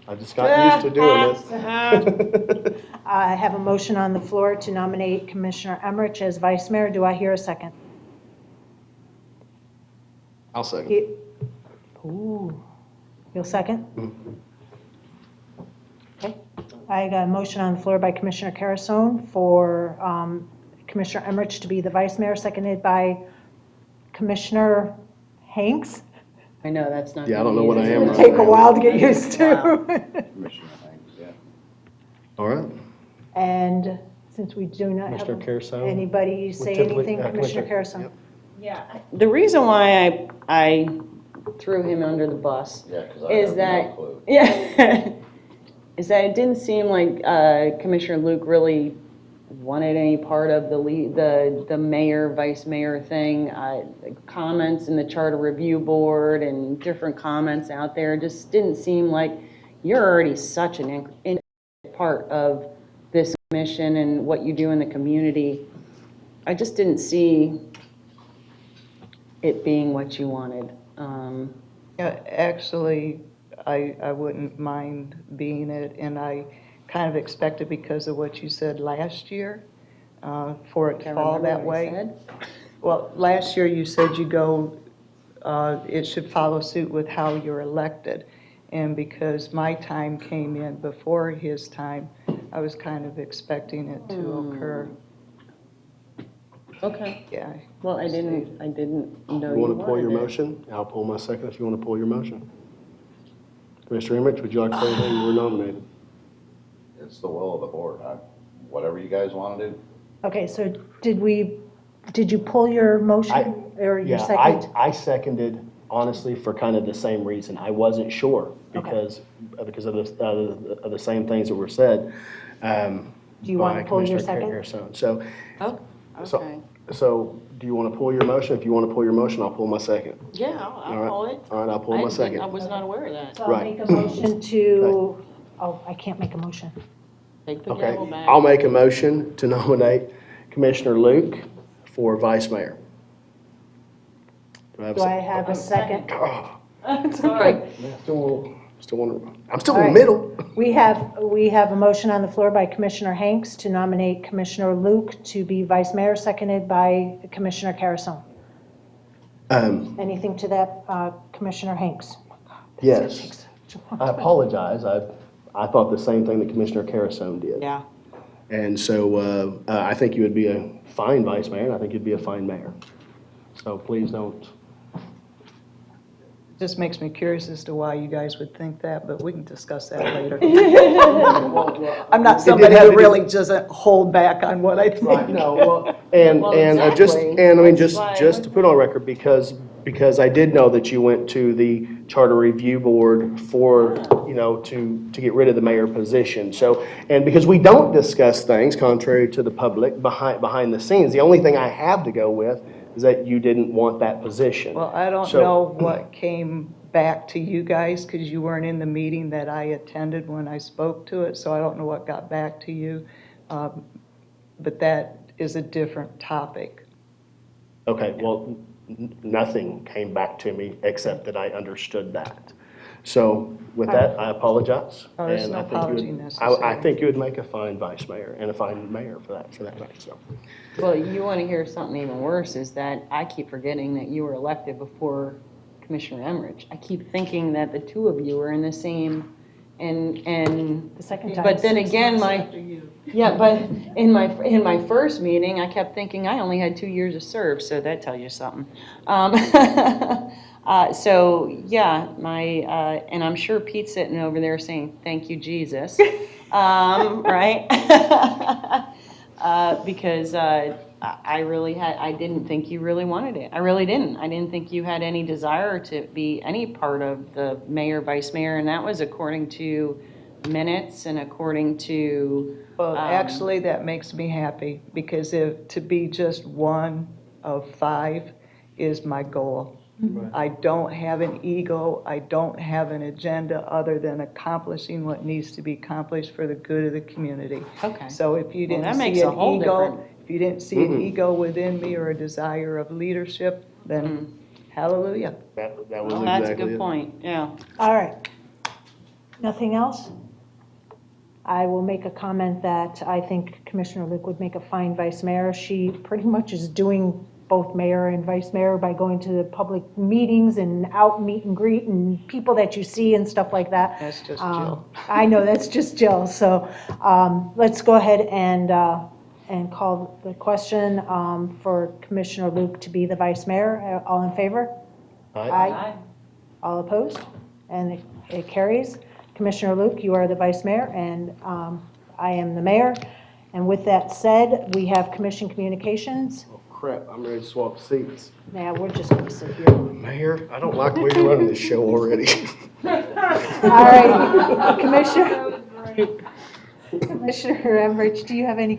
I just got used to doing this. I have a motion on the floor to nominate Commissioner Emmerich as vice mayor. Do I hear a second? I'll second. Ooh, you'll second? Okay. I got a motion on the floor by Commissioner Carrasone for Commissioner Emmerich to be the vice mayor, seconded by Commissioner Hanks. I know, that's not. Yeah, I don't know what I am It'll right take a now. while to get used to. Commissioner Hanks, yeah. All right. And since we do not have Commissioner Carrasone? anybody say typically- anything, Commissioner Carrasone. Yep. Yeah, the reason why I threw him under the bus Yeah, because I is have that, no clue. yeah, is that it didn't seem like Commissioner Luke really wanted any part of the mayor, vice mayor thing. Comments in the charter review board and different comments out there just didn't seem like you're already such an integral part of this commission and what you do in the community. I just didn't see it being what you wanted. Yeah, actually, I wouldn't mind being it, and I kind of expected because of what you said last year, for it to Can't fall remember that what I way. said. Well, last year you said it should follow suit with how you're elected. And because my time came in before his time, I was kind of expecting it to occur. Okay, Yeah. well, I didn't know You you want to pull your wanted it. motion? I'll pull my second if you want to pull your motion. Commissioner Emmerich, would you like to say anything? You were nominated. It's the will of the board. Whatever you guys want to do. Okay, so did you pull your motion or your Yeah, second? I seconded, honestly, for kind of the same reason. I wasn't sure Okay. because of the same things that were said. Do you want to pull your second? So, Oh, so, okay. so do you want to pull your motion? If you want to pull your motion, I'll pull my second. Yeah, All I'll right. pull it. All right, I'll pull my I second. was not aware of that. So I'll Right. make a motion to, I can't make a motion. Take the Okay, gavel back. I'll make a motion to nominate Commissioner Luke for vice mayor. Do I have a Do I second? have a second? Oh, It's all right. still wondering. I'm still All in right. the middle. We have a motion on the floor by Commissioner Hanks to nominate Commissioner Luke to be vice mayor, seconded by Commissioner Carrasone. Anything to that, Commissioner Hanks? Yes. I apologize. I thought the same thing that Commissioner Carrasone did. Yeah. And so I think you would be a fine vice mayor, and I think you'd be a fine mayor. So please don't. Just makes me curious as to why you guys would think that, but we can discuss that later. I'm not somebody have who to do- really doesn't hold back on what I think. No, well, and, Well, and exactly. and I mean, That's why I just to put on record, because I did know that you went to the Charter Review Board for, to get rid of the mayor position. So, and because we don't discuss things contrary to the public behind the scenes, the only thing I have to go with is that you didn't want that position. Well, I don't So- know what came back to you guys, because you weren't in the meeting that I attended when I spoke to it, so I don't know what got back to you. But that is a different topic. Okay, well, nothing came back to me except that I understood that. So with that, I apologize. Oh, there's and no I think you apology would- necessary. I think you would make a fine vice mayor and a fine mayor for that matter, so. Well, you want to hear something even worse, is that I keep forgetting that you were elected before Commissioner Emmerich. I keep thinking that the two of you were in the same, and, The second time. but then again, yeah, but in my first meeting, I kept thinking I only had 2 years to serve, so that tells you something. So, yeah, and I'm sure Pete's sitting over there saying, "Thank you, Jesus," right? Because I didn't think you really wanted it. I really didn't. I didn't think you had any desire to be any part of the mayor, vice mayor, and that was according to minutes and according to. Well, actually, that makes me happy, because to be just one of 5 is my goal. I don't have an ego, I don't have an agenda other than accomplishing what needs to be accomplished for the good of the community. Okay. So if you Well, didn't that makes see a an whole ego, different- if you didn't see an ego within me or a desire of leadership, then hallelujah. That was Well, exactly that's a good it. point, yeah. All right. Nothing else? I will make a comment that I think Commissioner Luke would make a fine vice mayor. She pretty much is doing both mayor and vice mayor by going to the public meetings and out meet and greet and people that you see and stuff like that. That's just Jill. I know, that's just Jill. So let's go ahead and call the question for Commissioner Luke to be the vice mayor. All in favor? Aye. All opposed? And it carries. Commissioner Luke, you are the vice mayor, and I am the mayor. And with that said, we have commission communications. Oh, crap, I'm ready to swap seats. Now, we're just going to sit here. Mayor, I don't like the way you're running this show already. All right, Commissioner, Commissioner Emmerich, do you have any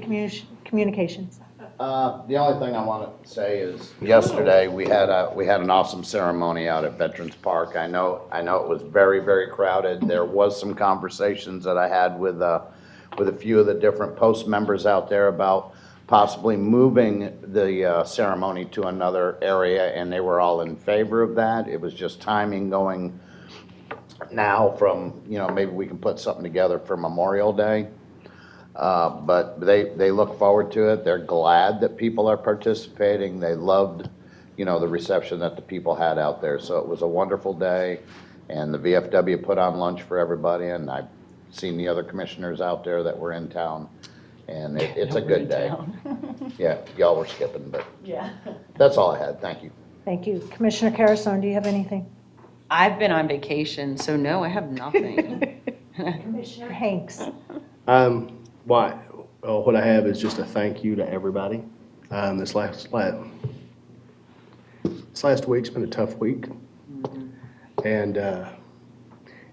communications? The only thing I want to say is, yesterday, we had an awesome ceremony out at Veterans Park. I know it was very, very crowded. There was some conversations that I had with a few of the different post members out there about possibly moving the ceremony to another area, and they were all in favor of that. It was just timing going now from, maybe we can put something together for Memorial Day. But they look forward to it. They're glad that people are participating. They loved, the reception that the people had out there. So it was a wonderful day, and the VFW put on lunch for everybody, and I've seen the other commissioners out there that were in town, and it's a good day. Yeah, y'all were skipping, but that's all I had. Thank you. Thank you. Commissioner Carrasone, do you have anything? I've been on vacation, so no, I have nothing. Commissioner Hanks? What I have is just a thank you to everybody. This last week's been a tough week. And I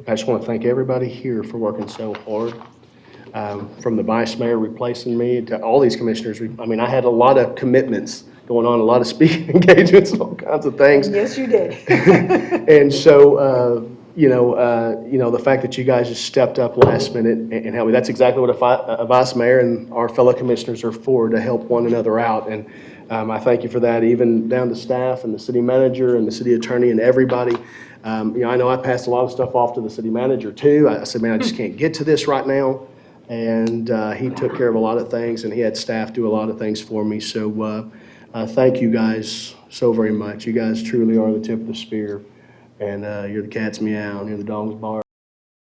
just want to thank everybody here for working so hard. From the vice mayor replacing me to all these commissioners. I had a lot of commitments going on, a lot of speaking engagements, all kinds of things. Yes, you did. And so, the fact that you guys just stepped up last minute and helped me, that's exactly what a vice mayor and our fellow commissioners are for, to help one another out. And I thank you for that, even down to staff and the city manager and the city attorney and everybody. I know I passed a lot of stuff off to the city manager too. I said, man, I just can't get to this right now. And he took care of a lot of things, and he had staff do a lot of things for me. So thank you guys so very much. You guys truly are the tip of the spear. And you're the cat's meow, and you're the dog's bark,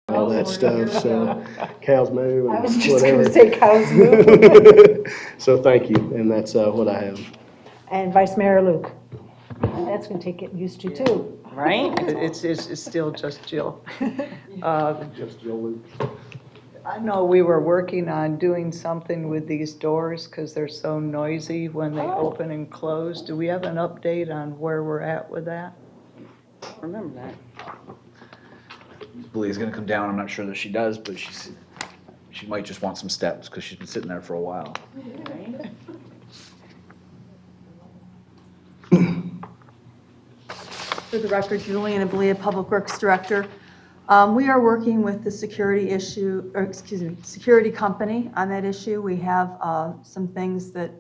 and all that stuff. So cows moo and I was just whatever. going to say cows moo. So thank you, and that's what I have. And Vice Mayor Luke? That's going to take getting used to too. Right? It's still just Jill. Just Joe Luke. I know we were working on doing something with these doors because they're so noisy when they open and close. Do we have an update on where we're at with that? Remember that. Beli's gonna come down. I'm not sure that she does, but she might just want some steps because she's been sitting there for a while. For the record, Juliana Belia, Public Works Director. We are working with the security company on that issue. We have some things that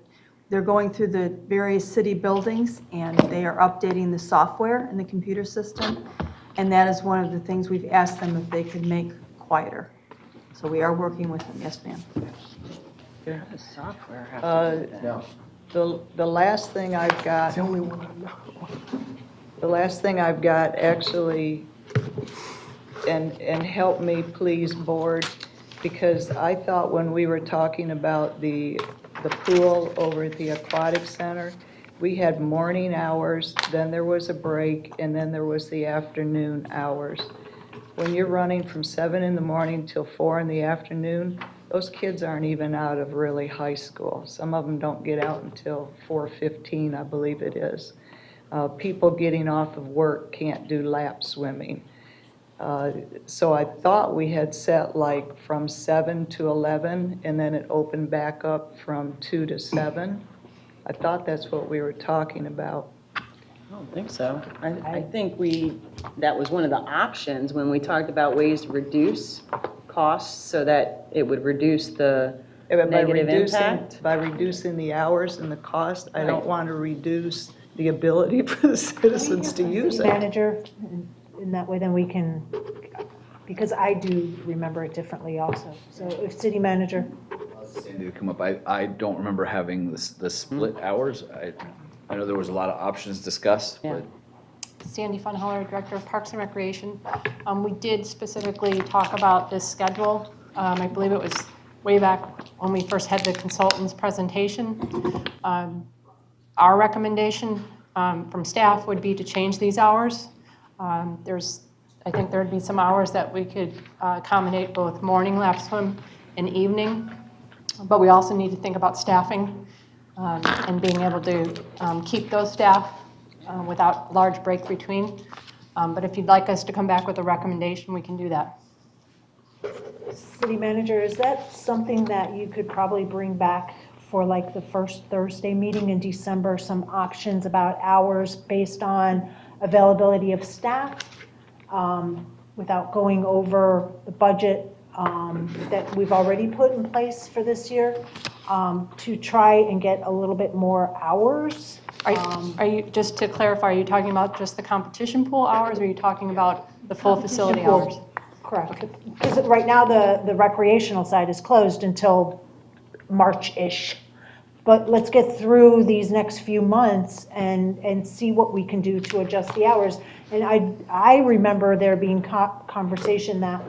they're going through the various city buildings, and they are updating the software in the computer system. And that is one of the things we've asked them if they could make quieter. So we are working with them. Yes, ma'am. The software has to do that. The last thing I've got. The only one I know. The last thing I've got actually, and help me please, board, because I thought when we were talking about the pool over at the aquatic center, we had morning hours, then there was a break, and then there was the afternoon hours. When you're running from 7 in the morning till 4 in the afternoon, those kids aren't even out of really high school. Some of them don't get out until 4:15, I believe it is. People getting off of work can't do lap swimming. So I thought we had set like from 7 to 11, and then it opened back up from 2 to 7. I thought that's what we were talking about. I don't think so. I think that was one of the options when we talked about ways to reduce costs so that it would reduce the negative impact. By reducing the hours and the cost, I don't want to reduce the ability for the citizens to use it. Manager, in that way, then we can, because I do remember it differently also. So if city manager, Sandy to come up. I don't remember having the split hours. I know there was a lot of options discussed, Yeah. but Sandy Funholler, Director of Parks and Recreation. We did specifically talk about this schedule. I believe it was way back when we first had the consultant's presentation. Our recommendation from staff would be to change these hours. I think there'd be some hours that we could accommodate both morning lap swim and evening, but we also need to think about staffing and being able to keep those staff without large break between. But if you'd like us to come back with a recommendation, we can do that. City manager, is that something that you could probably bring back for like the first Thursday meeting in December, some options about hours based on availability of staff, without going over the budget that we've already put in place for this year, to try and get a little bit more hours? Are you, just to clarify, are you talking about just the competition pool hours, or are you talking about the full facility hours? Correct. Because right now, the recreational side is closed until March-ish. But let's get through these next few months and see what we can do to adjust the hours. And I remember there being conversation that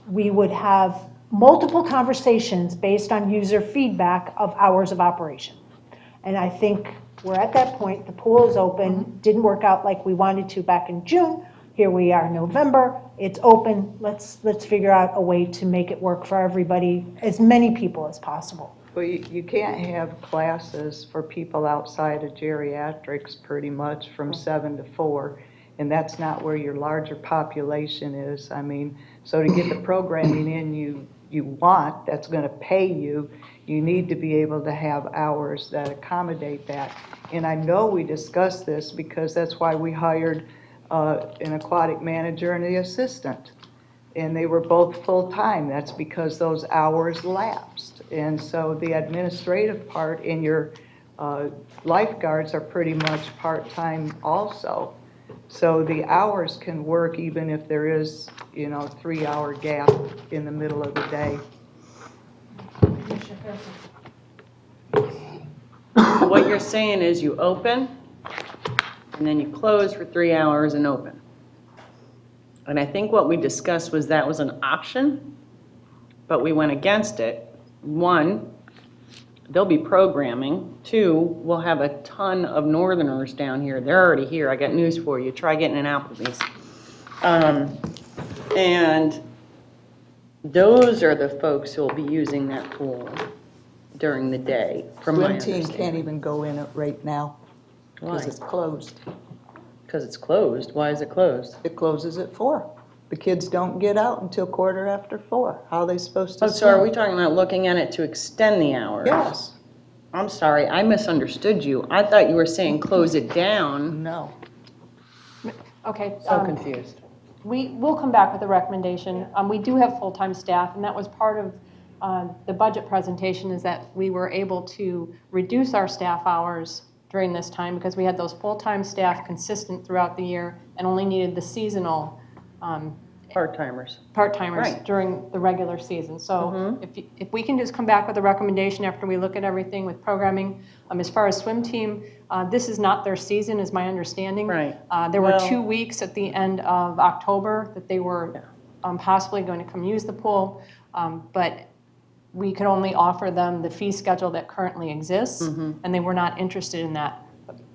we would have multiple conversations based on user feedback of hours of operation. And I think we're at that point, the pool is open, didn't work out like we wanted to back in June. Here we are in November, it's open, let's figure out a way to make it work for everybody, as many people as possible. Well, you can't have classes for people outside of geriatrics pretty much from 7 to 4, and that's not where your larger population is. I mean, so to get the programming in you want, that's going to pay you, you need to be able to have hours that accommodate that. And I know we discussed this because that's why we hired an aquatic manager and the assistant. And they were both full-time. That's because those hours lapsed. And so the administrative part in your lifeguards are pretty much part-time also. So the hours can work even if there is, 3-hour gap in the middle of the day. What you're saying is you open, and then you close for 3 hours and open. And I think what we discussed was that was an option, but we went against it. 1, there'll be programming. 2, we'll have a ton of northerners down here. They're already here. I got news for you. Try getting an Applebee's. And those are the folks who will be using that pool during the day, from my Swim team understanding. can't even go in it right now because Why? it's closed. Because it's closed. Why is it closed? It closes at 4. The kids don't get out until 4:15. How are they supposed to Oh, swim? so are we talking about looking at it to extend the hours? Yes, I'm sorry, I misunderstood you. I thought you were saying close it down. no. Okay. So confused. We'll come back with a recommendation. We do have full-time staff, and that was part of the budget presentation, is that we were able to reduce our staff hours during this time because we had those full-time staff consistent throughout the year and only needed the seasonal Part-timers. part-timers Right. during the regular season. So if we can just come back with a recommendation after we look at everything with programming. As far as swim team, this is not their season, is my understanding. Right. There were Well- 2 weeks at the end of October that they were possibly going to come use the pool, but we could only offer them the fee schedule that currently exists, and they were not interested in that.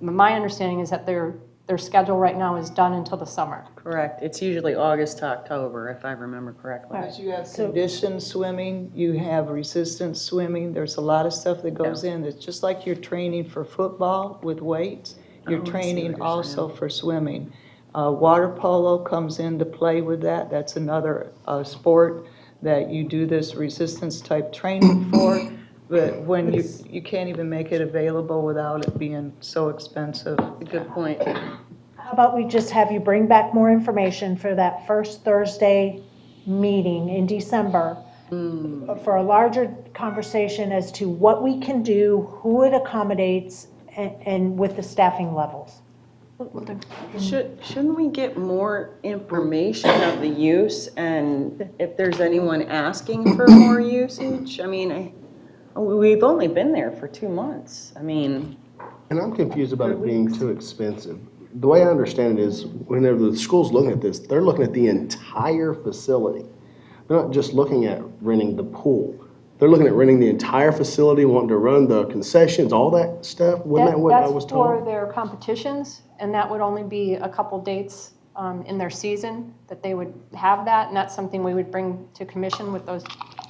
My understanding is that their schedule right now is done until the summer. Correct. It's usually August to October, if I remember correctly. Because you have conditioned swimming, you have resistance swimming, there's a lot of stuff that goes in. It's just like you're training for football with weights, you're I see training what you're also for swimming. Water polo comes into play with that, that's another sport that you do this resistance type training for. But when you can't even make it available without it being so expensive. Good point. How about we just have you bring back more information for that first Thursday meeting in December for a larger conversation as to what we can do, who it accommodates, and with the staffing levels. Shouldn't we get more information of the use and if there's anyone asking for more usage? I mean, we've only been there for 2 months. I mean, And I'm confused about it being too expensive. The way I understand it is, whenever the school's looking at this, they're looking at the entire facility. They're not just looking at renting the pool. They're looking at renting the entire facility, wanting to run the concessions, all that stuff. Wasn't that what I was That's for told? their competitions, and that would only be a couple dates in their season that they would have that, and that's something we would bring to commission with those,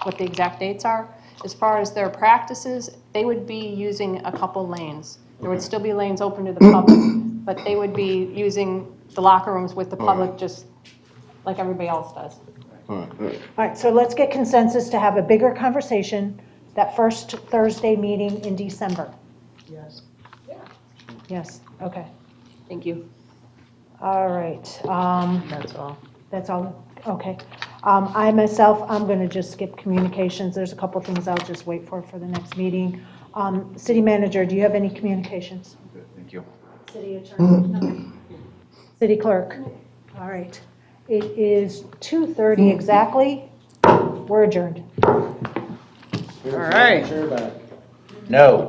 what the exact dates are. As far as their practices, they would be using a couple lanes. There would still be lanes open to the public, but they would be using the locker rooms with the public just like everybody else does. All right, all right. All right, so let's get consensus to have a bigger conversation that first Thursday meeting in December. Yes. Yes, okay. Thank you. All right. That's all. That's all, okay. I myself, I'm going to just skip communications. There's a couple things I'll just wait for the next meeting. City manager, do you have any communications? Thank you. City attorney? City clerk? All right. It is 2:30 exactly. We're adjourned. All right. No.